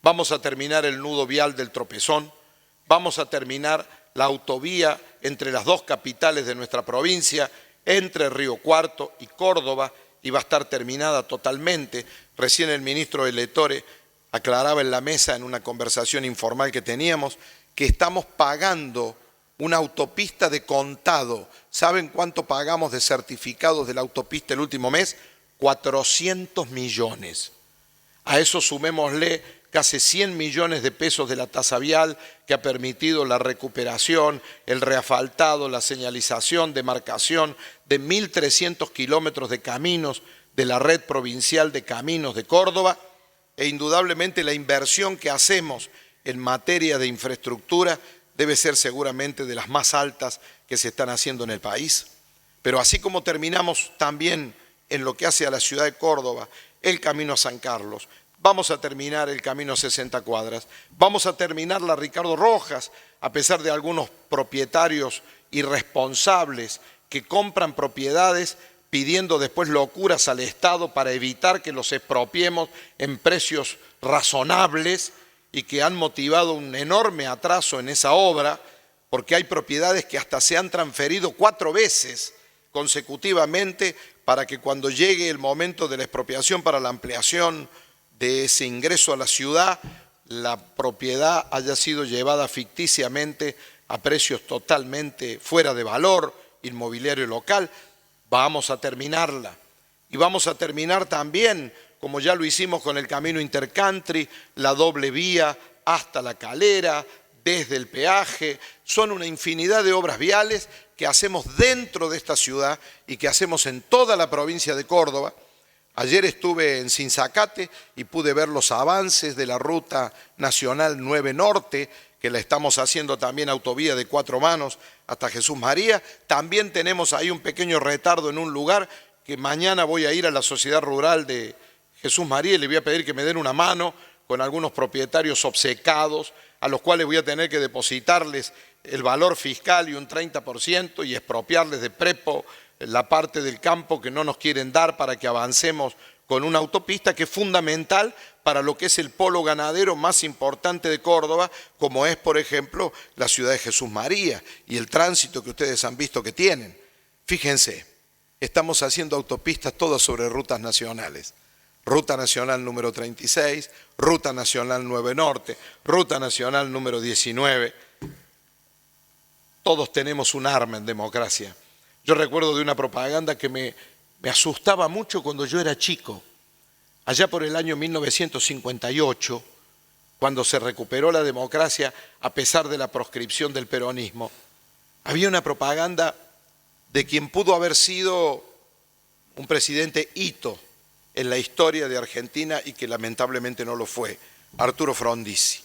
S4: vamos a terminar el nudo vial del Tropezón, vamos a terminar la autovía entre las 2 capitales de nuestra provincia, entre Río Cuarto y Córdoba, y va a estar terminada totalmente. Recién el ministro del Ettore aclaraba en la mesa en una conversación informal que teníamos que estamos pagando una autopista de contado. ¿Saben cuánto pagamos de certificados de la autopista el último mes? 400 millones. A eso sumémosle casi 100 millones de pesos de la tasa vial que ha permitido la recuperación, el reasfaltado, la señalización, demarcación de 1.300 kilómetros de caminos de la red provincial de caminos de Córdoba, e indudablemente la inversión que hacemos en materia de infraestructura debe ser seguramente de las más altas que se están haciendo en el país. Pero así como terminamos también en lo que hace a la ciudad de Córdoba, el camino a San Carlos, vamos a terminar el camino a 60 cuadras, vamos a terminar la Ricardo Rojas, a pesar de algunos propietarios irresponsables que compran propiedades pidiendo después locuras al Estado para evitar que los expropiemos en precios razonables y que han motivado un enorme atraso en esa obra, porque hay propiedades que hasta se han transferido 4 veces consecutivamente para que cuando llegue el momento de la expropiación para la ampliación de ese ingreso a la ciudad, la propiedad haya sido llevada ficticiamente a precios totalmente fuera de valor inmobiliario local. Vamos a terminarla. Y vamos a terminar también, como ya lo hicimos con el camino Intercountry, la doble vía hasta La Calera, desde el peaje, son una infinidad de obras viales que hacemos dentro de esta ciudad y que hacemos en toda la provincia de Córdoba. Ayer estuve en Sinzacate y pude ver los avances de la Ruta Nacional 9 Norte, que la estamos haciendo también autovía de 4 manos hasta Jesús María. También tenemos ahí un pequeño retardo en un lugar que mañana voy a ir a la Sociedad Rural de Jesús María y le voy a pedir que me den una mano con algunos propietarios obcecados, a los cuales voy a tener que depositarles el valor fiscal y un 30% y expropiarles de prepo la parte del campo que no nos quieren dar para que avancemos con una autopista que es fundamental para lo que es el polo ganadero más importante de Córdoba, como es, por ejemplo, la ciudad de Jesús María y el tránsito que ustedes han visto que tienen. Fíjense, estamos haciendo autopistas todas sobre rutas nacionales. Ruta Nacional número 36, Ruta Nacional 9 Norte, Ruta Nacional número 19. Todos tenemos un arma en democracia. Yo recuerdo de una propaganda que me asustaba mucho cuando yo era chico. Allá por el año 1958, cuando se recuperó la democracia a pesar de la proscripción del peronismo, había una propaganda de quien pudo haber sido un presidente hito en la historia de Argentina y que lamentablemente no lo fue, Arturo Frondizi.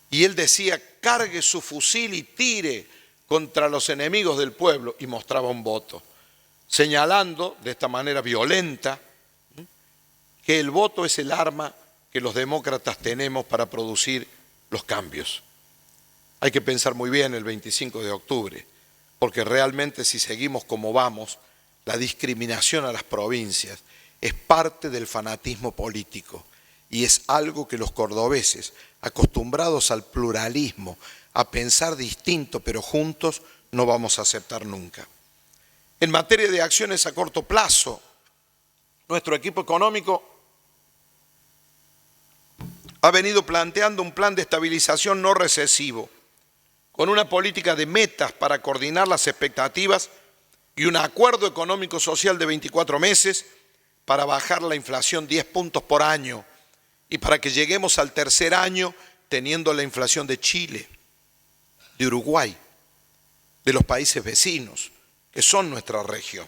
S4: Y él decía, cargue su fusil y tire contra los enemigos del pueblo, y mostraba un voto, señalando de esta manera violenta que el voto es el arma que los demócratas tenemos para producir los cambios. Hay que pensar muy bien el 25 de octubre, porque realmente si seguimos como vamos, la discriminación a las provincias es parte del fanatismo político y es algo que los cordobeses, acostumbrados al pluralismo, a pensar distinto pero juntos, no vamos a aceptar nunca. En materia de acciones a corto plazo, nuestro equipo económico ha venido planteando un plan de estabilización no recesivo, con una política de metas para coordinar las expectativas y un acuerdo económico-social de 24 meses para bajar la inflación 10 puntos por año y para que lleguemos al tercer año teniendo la inflación de Chile, de Uruguay, de los países vecinos, que son nuestra región.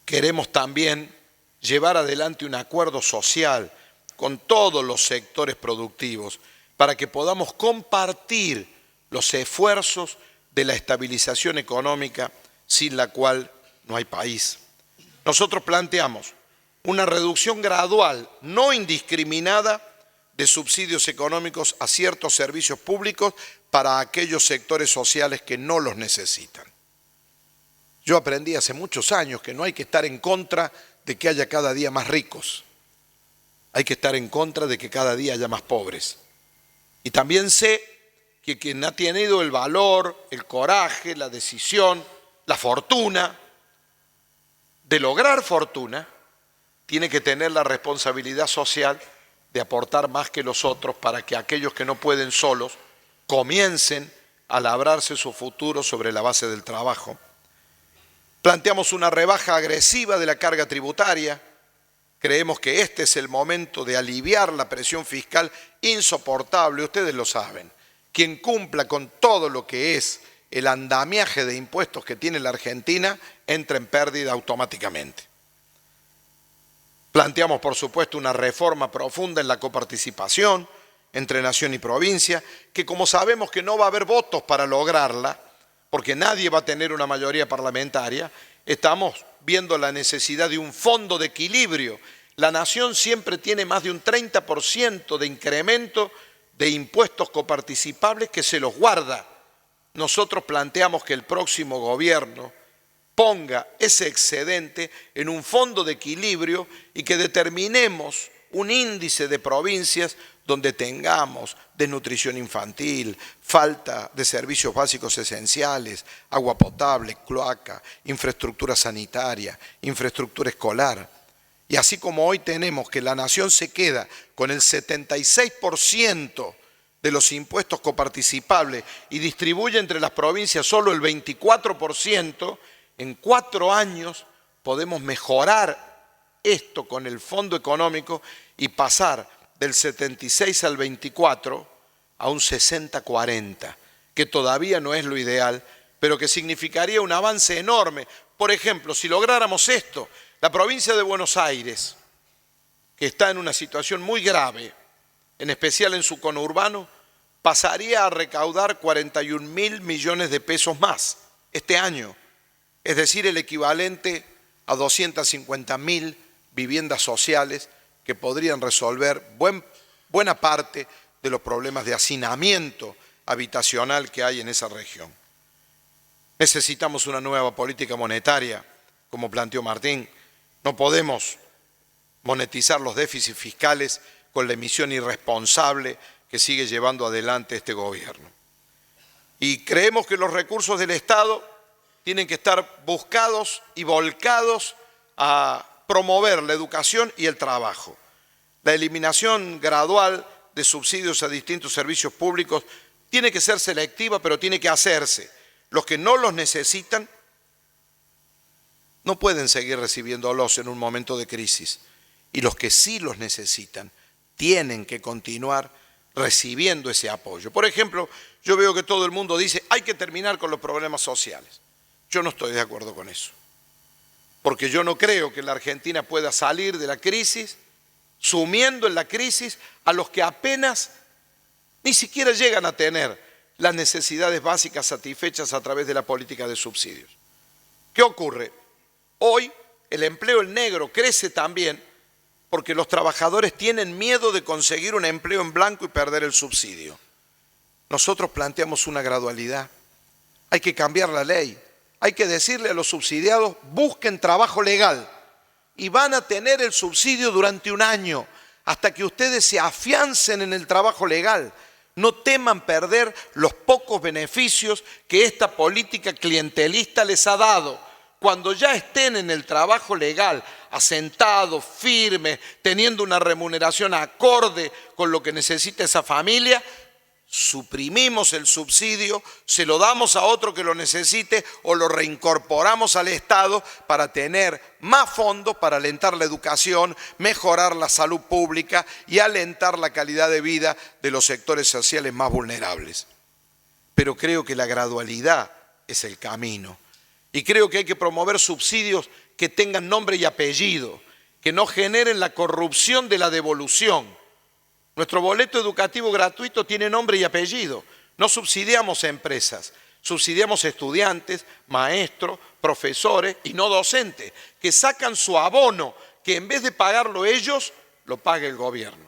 S4: Queremos también llevar adelante un acuerdo social con todos los sectores productivos para que podamos compartir los esfuerzos de la estabilización económica sin la cual no hay país. Nosotros planteamos una reducción gradual, no indiscriminada, de subsidios económicos a ciertos servicios públicos para aquellos sectores sociales que no los necesitan. Yo aprendí hace muchos años que no hay que estar en contra de que haya cada día más ricos. Hay que estar en contra de que cada día haya más pobres. Y también sé que quien ha tenido el valor, el coraje, la decisión, la fortuna de lograr fortuna, tiene que tener la responsabilidad social de aportar más que los otros para que aquellos que no pueden solos comiencen a labrarse su futuro sobre la base del trabajo. Planteamos una rebaja agresiva de la carga tributaria. Creemos que este es el momento de aliviar la presión fiscal insoportable, ustedes lo saben. Quien cumpla con todo lo que es el andamiaje de impuestos que tiene la Argentina entra en pérdida automáticamente. Planteamos, por supuesto, una reforma profunda en la coparticipación entre nación y provincia, que como sabemos que no va a haber votos para lograrla, porque nadie va a tener una mayoría parlamentaria, estamos viendo la necesidad de un fondo de equilibrio. La nación siempre tiene más de un 30% de incremento de impuestos coparticipables que se los guarda. Nosotros planteamos que el próximo gobierno ponga ese excedente en un fondo de equilibrio y que determinemos un índice de provincias donde tengamos desnutrición infantil, falta de servicios básicos esenciales, agua potable, cloaca, infraestructura sanitaria, infraestructura escolar. Y así como hoy tenemos que la nación se queda con el 76% de los impuestos coparticipables y distribuye entre las provincias solo el 24%, en 4 años podemos mejorar esto con el fondo económico y pasar del 76 al 24 a un 60-40, que todavía no es lo ideal, pero que significaría un avance enorme. Por ejemplo, si lográramos esto, la provincia de Buenos Aires, que está en una situación muy grave, en especial en su conurbano, pasaría a recaudar 41.000 millones de pesos más este año, es decir, el equivalente a 250.000 viviendas sociales que podrían resolver buena parte de los problemas de hacinamiento habitacional que hay en esa región. Necesitamos una nueva política monetaria, como planteó Martín. No podemos monetizar los déficits fiscales con la emisión irresponsable que sigue llevando adelante este gobierno. Y creemos que los recursos del Estado tienen que estar buscados y volcados a promover la educación y el trabajo. La eliminación gradual de subsidios a distintos servicios públicos tiene que ser selectiva, pero tiene que hacerse. Los que no los necesitan no pueden seguir recibiéndolos en un momento de crisis. Y los que sí los necesitan tienen que continuar recibiendo ese apoyo. Por ejemplo, yo veo que todo el mundo dice hay que terminar con los problemas sociales. Yo no estoy de acuerdo con eso. Porque yo no creo que la Argentina pueda salir de la crisis sumiendo en la crisis a los que apenas ni siquiera llegan a tener las necesidades básicas satisfechas a través de la política de subsidios. ¿Qué ocurre? Hoy el empleo en negro crece también porque los trabajadores tienen miedo de conseguir un empleo en blanco y perder el subsidio. Nosotros planteamos una gradualidad. Hay que cambiar la ley. Hay que decirle a los subsidiados, busquen trabajo legal y van a tener el subsidio durante un año hasta que ustedes se afiancen en el trabajo legal. No teman perder los pocos beneficios que esta política clientelista les ha dado. Cuando ya estén en el trabajo legal, asentados, firmes, teniendo una remuneración acorde con lo que necesita esa familia, suprimimos el subsidio, se lo damos a otro que lo necesite o lo reincorporamos al Estado para tener más fondos para alentar la educación, mejorar la salud pública y alentar la calidad de vida de los sectores sociales más vulnerables. Pero creo que la gradualidad es el camino. Y creo que hay que promover subsidios que tengan nombre y apellido, que no generen la corrupción de la devolución. Nuestro boleto educativo gratuito tiene nombre y apellido. No subsidiamos empresas, subsidiamos estudiantes, maestros, profesores y no docentes, que sacan su abono, que en vez de pagarlo ellos, lo paga el gobierno.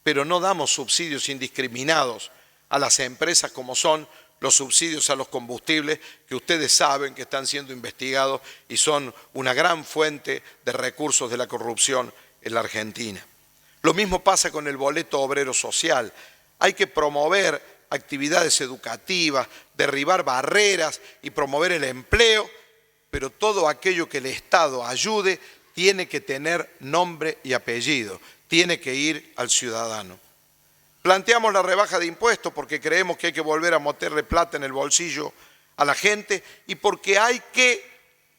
S4: Pero no damos subsidios indiscriminados a las empresas como son los subsidios a los combustibles, que ustedes saben que están siendo investigados y son una gran fuente de recursos de la corrupción en la Argentina. Lo mismo pasa con el boleto obrero social. Hay que promover actividades educativas, derribar barreras y promover el empleo, pero todo aquello que el Estado ayude tiene que tener nombre y apellido, tiene que ir al ciudadano. Planteamos la rebaja de impuestos porque creemos que hay que volver a meterle plata en el bolsillo a la gente y porque hay que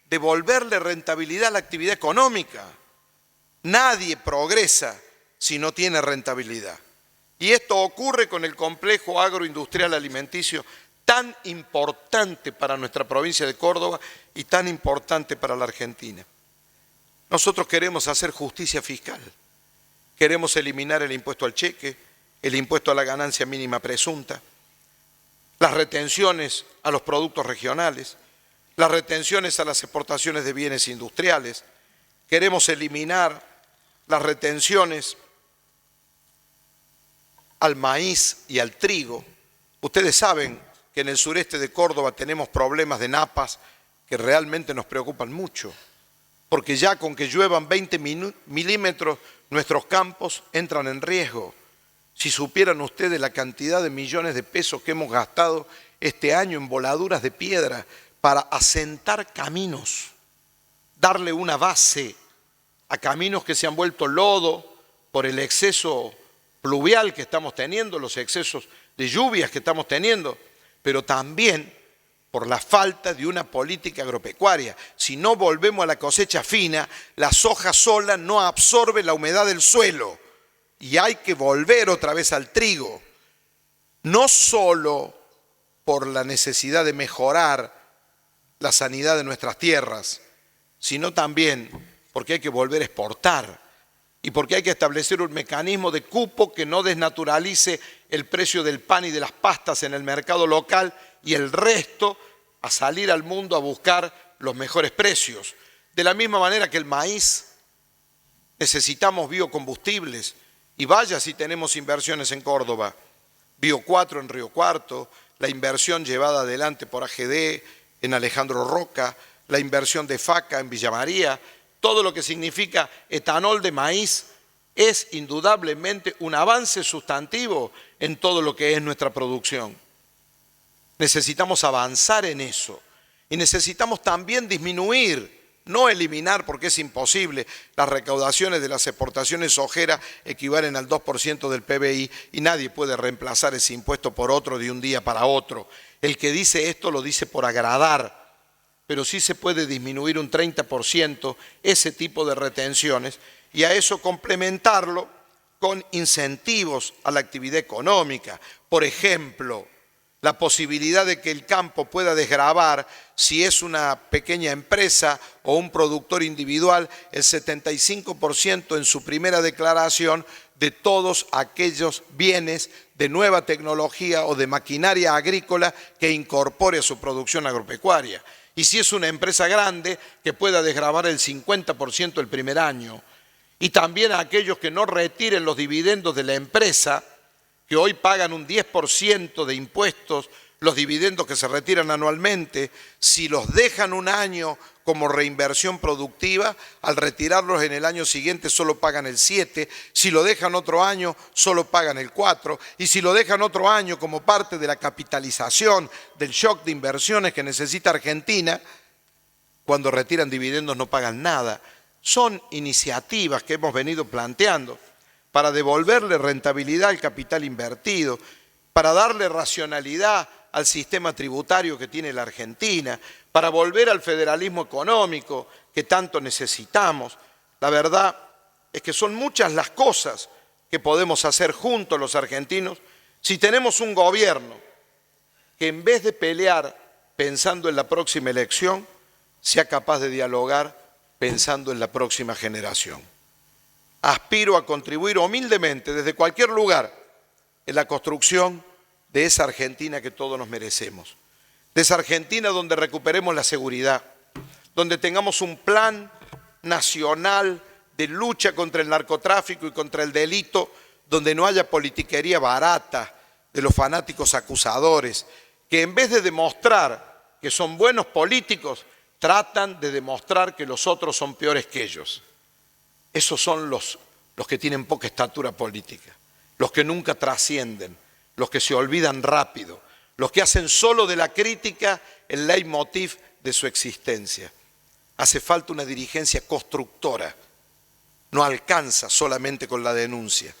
S4: devolverle rentabilidad a la actividad económica. Nadie progresa si no tiene rentabilidad. Y esto ocurre con el complejo agroindustrial alimenticio tan importante para nuestra provincia de Córdoba y tan importante para la Argentina. Nosotros queremos hacer justicia fiscal. Queremos eliminar el impuesto al cheque, el impuesto a la ganancia mínima presunta, las retenciones a los productos regionales, las retenciones a las exportaciones de bienes industriales. Queremos eliminar las retenciones al maíz y al trigo. Ustedes saben que en el sureste de Córdoba tenemos problemas de napas que realmente nos preocupan mucho, porque ya con que lluevan 20 milímetros nuestros campos entran en riesgo. Si supieran ustedes la cantidad de millones de pesos que hemos gastado este año en voladuras de piedra para asentar caminos, darle una base a caminos que se han vuelto lodo por el exceso pluvial que estamos teniendo, los excesos de lluvias que estamos teniendo, pero también por la falta de una política agropecuaria. Si no volvemos a la cosecha fina, la soja sola no absorbe la humedad del suelo y hay que volver otra vez al trigo. no solo por la necesidad de mejorar la sanidad de nuestras tierras, sino también porque hay que volver a exportar y porque hay que establecer un mecanismo de cupo que no desnaturalice el precio del pan y de las pastas en el mercado local y el resto a salir al mundo a buscar los mejores precios. De la misma manera que el maíz, necesitamos biocombustibles y vaya si tenemos inversiones en Córdoba, Bio4 en Río Cuarto, la inversión llevada adelante por AGD en Alejandro Roca, la inversión de FACA en Villa María, todo lo que significa etanol de maíz es indudablemente un avance sustantivo en todo lo que es nuestra producción. Necesitamos avanzar en eso y necesitamos también disminuir, no eliminar porque es imposible. Las recaudaciones de las exportaciones sojeras equivalen al 2% del PBI y nadie puede reemplazar ese impuesto por otro de un día para otro. El que dice esto lo dice por agradar, pero sí se puede disminuir un 30% ese tipo de retenciones y a eso complementarlo con incentivos a la actividad económica. Por ejemplo, la posibilidad de que el campo pueda desgravar, si es una pequeña empresa o un productor individual, el 75% en su primera declaración de todos aquellos bienes de nueva tecnología o de maquinaria agrícola que incorpore a su producción agropecuaria. Y si es una empresa grande, que pueda desgravar el 50% el primer año. Y también a aquellos que no retiren los dividendos de la empresa, que hoy pagan un 10% de impuestos, los dividendos que se retiran anualmente, si los dejan un año como reinversión productiva, al retirarlos en el año siguiente solo pagan el 7%, si lo dejan otro año solo pagan el 4%, y si lo dejan otro año como parte de la capitalización del shock de inversiones que necesita Argentina, cuando retiran dividendos no pagan nada. Son iniciativas que hemos venido planteando para devolverle rentabilidad al capital invertido, para darle racionalidad al sistema tributario que tiene la Argentina, para volver al federalismo económico que tanto necesitamos. La verdad es que son muchas las cosas que podemos hacer juntos los argentinos si tenemos un gobierno que en vez de pelear pensando en la próxima elección, sea capaz de dialogar pensando en la próxima generación. Aspiro a contribuir humildemente desde cualquier lugar en la construcción de esa Argentina que todos nos merecemos. De esa Argentina donde recuperemos la seguridad, donde tengamos un plan nacional de lucha contra el narcotráfico y contra el delito, donde no haya politiquería barata de los fanáticos acusadores, que en vez de demostrar que son buenos políticos, tratan de demostrar que los otros son peores que ellos. Esos son los que tienen poca estatura política, los que nunca trascienden, los que se olvidan rápido, los que hacen solo de la crítica el leitmotiv de su existencia. Hace falta una dirigencia constructora, no alcanza solamente con la denuncia.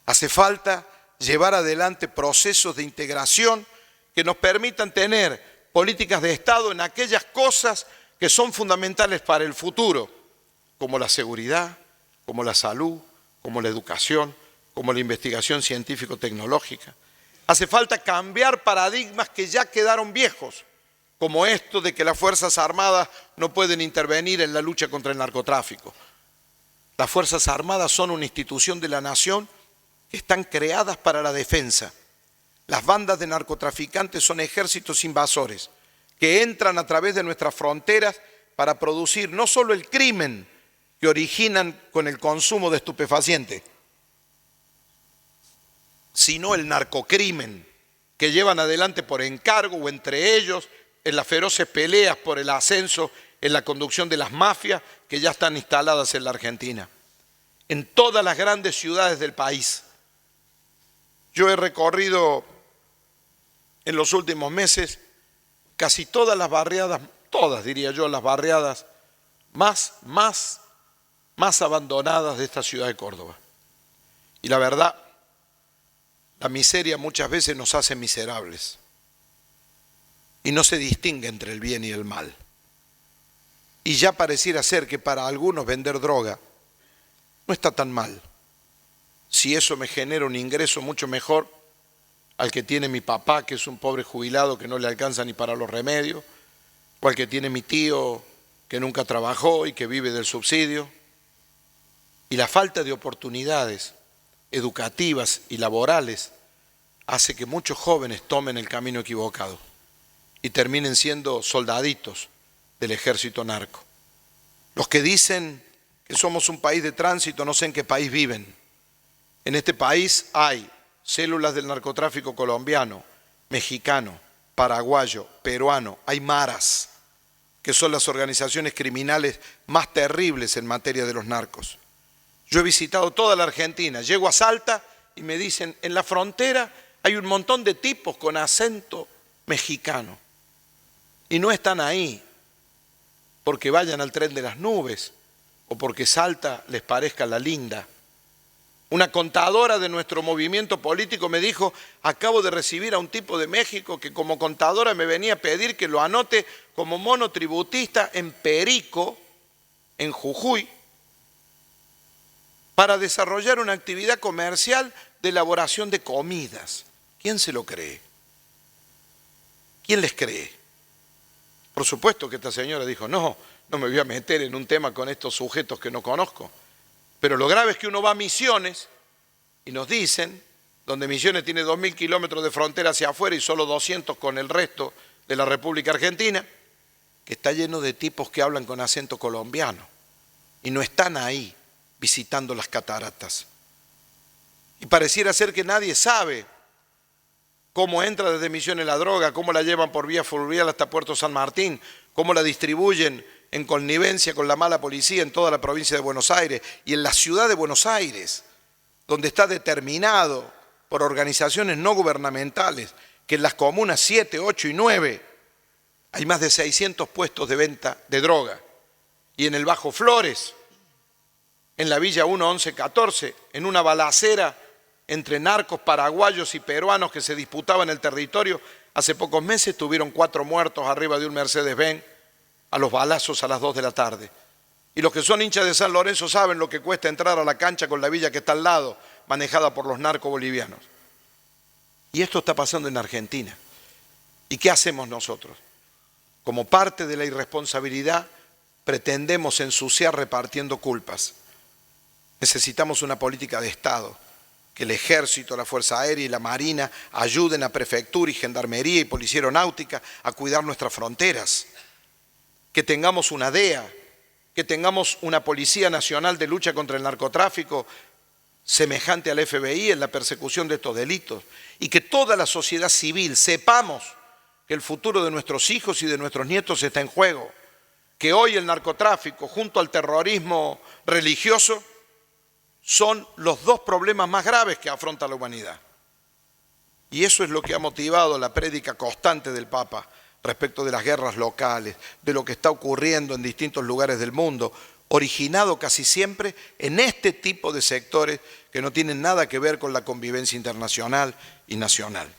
S4: Hace falta llevar adelante procesos de integración que nos permitan tener políticas de Estado en aquellas cosas que son fundamentales para el futuro, como la seguridad, como la salud, como la educación, como la investigación científico-tecnológica. Hace falta cambiar paradigmas que ya quedaron viejos, como esto de que las Fuerzas Armadas no pueden intervenir en la lucha contra el narcotráfico. Las Fuerzas Armadas son una institución de la nación que están creadas para la defensa. Las bandas de narcotraficantes son ejércitos invasores que entran a través de nuestras fronteras para producir no solo el crimen que originan con el consumo de estupefacientes, sino el narcocrimen que llevan adelante por encargo o entre ellos en las feroces peleas por el ascenso en la conducción de las mafias que ya están instaladas en la Argentina, en todas las grandes ciudades del país. Yo he recorrido en los últimos meses casi todas las barriadas, todas diría yo, las barriadas más abandonadas de esta ciudad de Córdoba. Y la verdad, la miseria muchas veces nos hace miserables y no se distingue entre el bien y el mal. Y ya pareciera ser que para algunos vender droga no está tan mal. Si eso me genera un ingreso mucho mejor al que tiene mi papá, que es un pobre jubilado que no le alcanza ni para los remedios, o al que tiene mi tío, que nunca trabajó y que vive del subsidio. Y la falta de oportunidades educativas y laborales hace que muchos jóvenes tomen el camino equivocado y terminen siendo soldaditos del ejército narco. Los que dicen que somos un país de tránsito no sé en qué país viven. En este país hay células del narcotráfico colombiano, mexicano, paraguayo, peruano, hay maras, que son las organizaciones criminales más terribles en materia de los narcos. Yo he visitado toda la Argentina, llego a Salta y me dicen, en la frontera hay un montón de tipos con acento mexicano. Y no están ahí porque vayan al tren de las nubes o porque Salta les parezca la linda. Una contadora de nuestro movimiento político me dijo, acabo de recibir a un tipo de México que como contadora me venía a pedir que lo anote como monotributista en Perico, en Jujuy, para desarrollar una actividad comercial de elaboración de comidas. ¿Quién se lo cree? ¿Quién les cree? Por supuesto que esta señora dijo, no me voy a meter en un tema con estos sujetos que no conozco. Pero lo grave es que uno va a Misiones y nos dicen, donde Misiones tiene 2.000 kilómetros de frontera hacia afuera y solo 200 con el resto de la República Argentina, que está lleno de tipos que hablan con acento colombiano y no están ahí visitando las cataratas. Y pareciera ser que nadie sabe cómo entra desde Misiones la droga, cómo la llevan por vía fluvial hasta Puerto San Martín, cómo la distribuyen en connivencia con la mala policía en toda la provincia de Buenos Aires y en la ciudad de Buenos Aires, donde está determinado por organizaciones no gubernamentales que en las comunas 7, 8 y 9 hay más de 600 puestos de venta de droga. Y en el Bajo Flores, en la Villa 1, 11, 14, en una balacera entre narcos paraguayos y peruanos que se disputaban el territorio, hace pocos meses tuvieron 4 muertos arriba de un Mercedes-Benz a los balazos a las 2 de la tarde. Y los que son hinchas de San Lorenzo saben lo que cuesta entrar a la cancha con la villa que está al lado, manejada por los narcos bolivianos. Y esto está pasando en Argentina. ¿Y qué hacemos nosotros? Como parte de la irresponsabilidad, pretendemos ensuciar repartiendo culpas. Necesitamos una política de Estado, que el Ejército, la Fuerza Aérea y la Marina ayuden a Prefectura y Gendarmería y Policía Aeronáutica a cuidar nuestras fronteras. Que tengamos una DEA, que tengamos una Policía Nacional de Lucha contra el Narcotráfico semejante al FBI en la persecución de estos delitos y que toda la sociedad civil sepamos que el futuro de nuestros hijos y de nuestros nietos está en juego, que hoy el narcotráfico junto al terrorismo religioso son los 2 problemas más graves que afronta la humanidad. Y eso es lo que ha motivado la prédica constante del Papa respecto de las guerras locales, de lo que está ocurriendo en distintos lugares del mundo, originado casi siempre en este tipo de sectores que no tienen nada que ver con la convivencia internacional y nacional.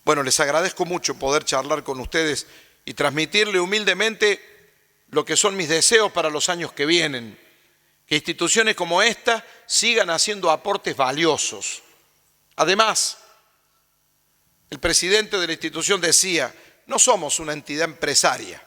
S4: Bueno, les agradezco mucho poder charlar con ustedes y transmitirle humildemente lo que son mis deseos para los años que vienen. Que instituciones como esta sigan haciendo aportes valiosos. Además, el presidente de la institución decía, no somos una entidad empresaria,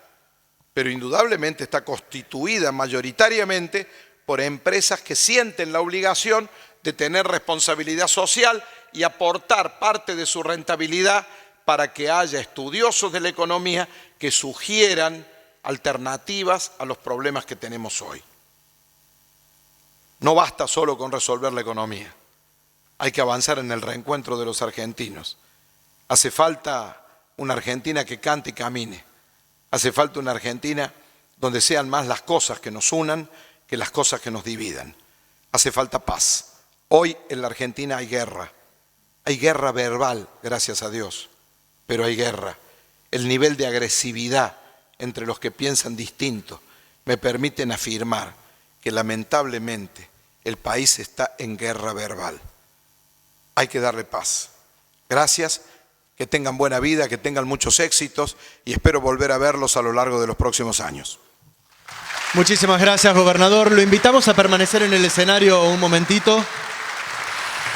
S4: pero indudablemente está constituida mayoritariamente por empresas que sienten la obligación de tener responsabilidad social y aportar parte de su rentabilidad para que haya estudiosos de la economía que sugieran alternativas a los problemas que tenemos hoy. No basta solo con resolver la economía, hay que avanzar en el reencuentro de los argentinos. Hace falta una Argentina que cante y camine. Hace falta una Argentina donde sean más las cosas que nos unan que las cosas que nos dividan. Hace falta paz. Hoy en la Argentina hay guerra verbal, gracias a Dios, pero hay guerra. El nivel de agresividad entre los que piensan distinto me permiten afirmar que lamentablemente el país está en guerra verbal. Hay que darle paz. Gracias. Que tengan buena vida, que tengan muchos éxitos y espero volver a verlos a lo largo de los próximos años.
S1: Muchísimas gracias, gobernador. Lo invitamos a permanecer en el escenario un momentito.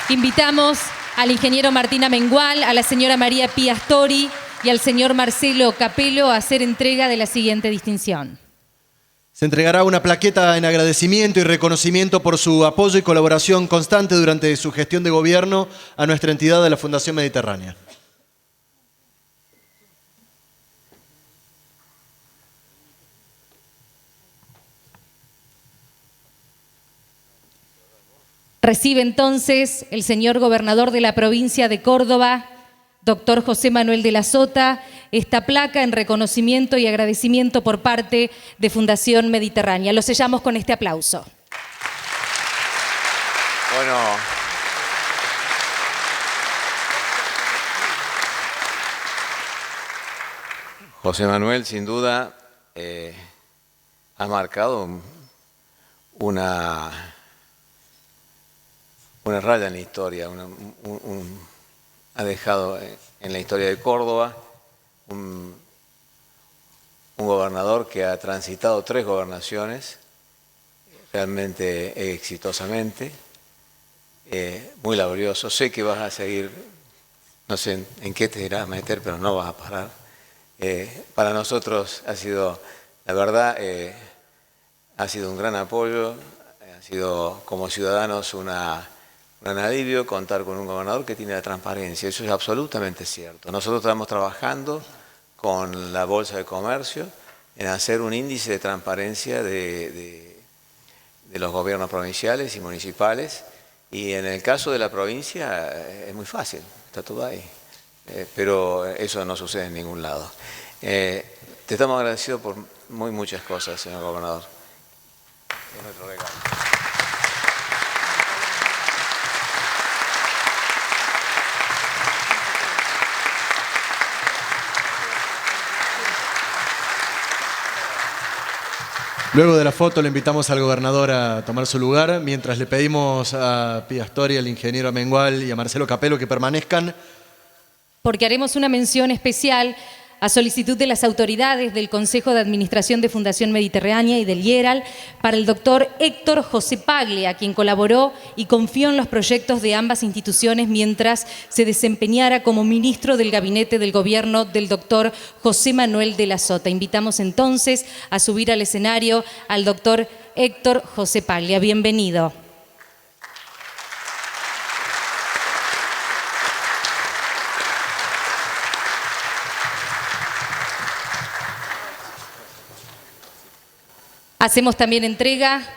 S2: Invitamos al ingeniero Martín Amengual, a la señora María Pía Astori y al señor Marcelo Capello a hacer entrega de la siguiente distinción.
S1: Se entregará una plaqueta en agradecimiento y reconocimiento por su apoyo y colaboración constante durante su gestión de gobierno a nuestra entidad de la Fundación Mediterránea.
S2: Recibe entonces el señor gobernador de la provincia de Córdoba, doctor José Manuel de la Sota, esta placa en reconocimiento y agradecimiento por parte de Fundación Mediterránea. Lo sellamos con este aplauso.
S3: Bueno, José Manuel, sin duda, ha marcado una raya en la historia, ha dejado en la historia de Córdoba un gobernador que ha transitado 3 gobernaciones realmente exitosamente, muy laborioso. Sé que vas a seguir, no sé en qué te irás a meter, pero no vas a parar. Para nosotros ha sido, la verdad, ha sido un gran apoyo, ha sido como ciudadanos un alivio contar con un gobernador que tiene la transparencia. Eso es absolutamente cierto. Nosotros estamos trabajando con la Bolsa de Comercio en hacer un índice de transparencia de los gobiernos provinciales y municipales, y en el caso de la provincia es muy fácil, está todo ahí. Pero eso no sucede en ningún lado. Te estamos agradecidos por muchas cosas, señor gobernador. Es nuestro regalo.
S1: Luego de la foto le invitamos al gobernador a tomar su lugar, mientras le pedimos a Pía Astori, al ingeniero Amengual y a Marcelo Capello que permanezcan.
S2: Porque haremos una mención especial a solicitud de las autoridades del Consejo de Administración de Fundación Mediterránea y del IERAL para el doctor Héctor José Paglia, quien colaboró y confió en los proyectos de ambas instituciones mientras se desempeñara como ministro del gabinete del gobierno del doctor José Manuel de la Sota. Invitamos entonces a subir al escenario al doctor Héctor José Paglia. Bienvenido. Hacemos también entrega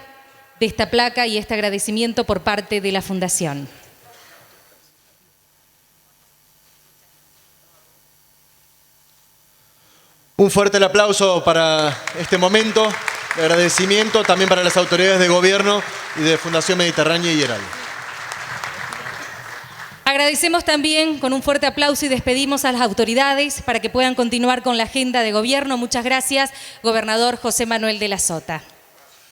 S2: de esta placa y este agradecimiento por parte de la Fundación.
S1: Un fuerte el aplauso para este momento de agradecimiento, también para las autoridades de gobierno y de Fundación Mediterránea y IERAL.
S2: Agradecemos también con un fuerte aplauso y despedimos a las autoridades para que puedan continuar con la agenda de gobierno. Muchas gracias, gobernador José Manuel de la Sota.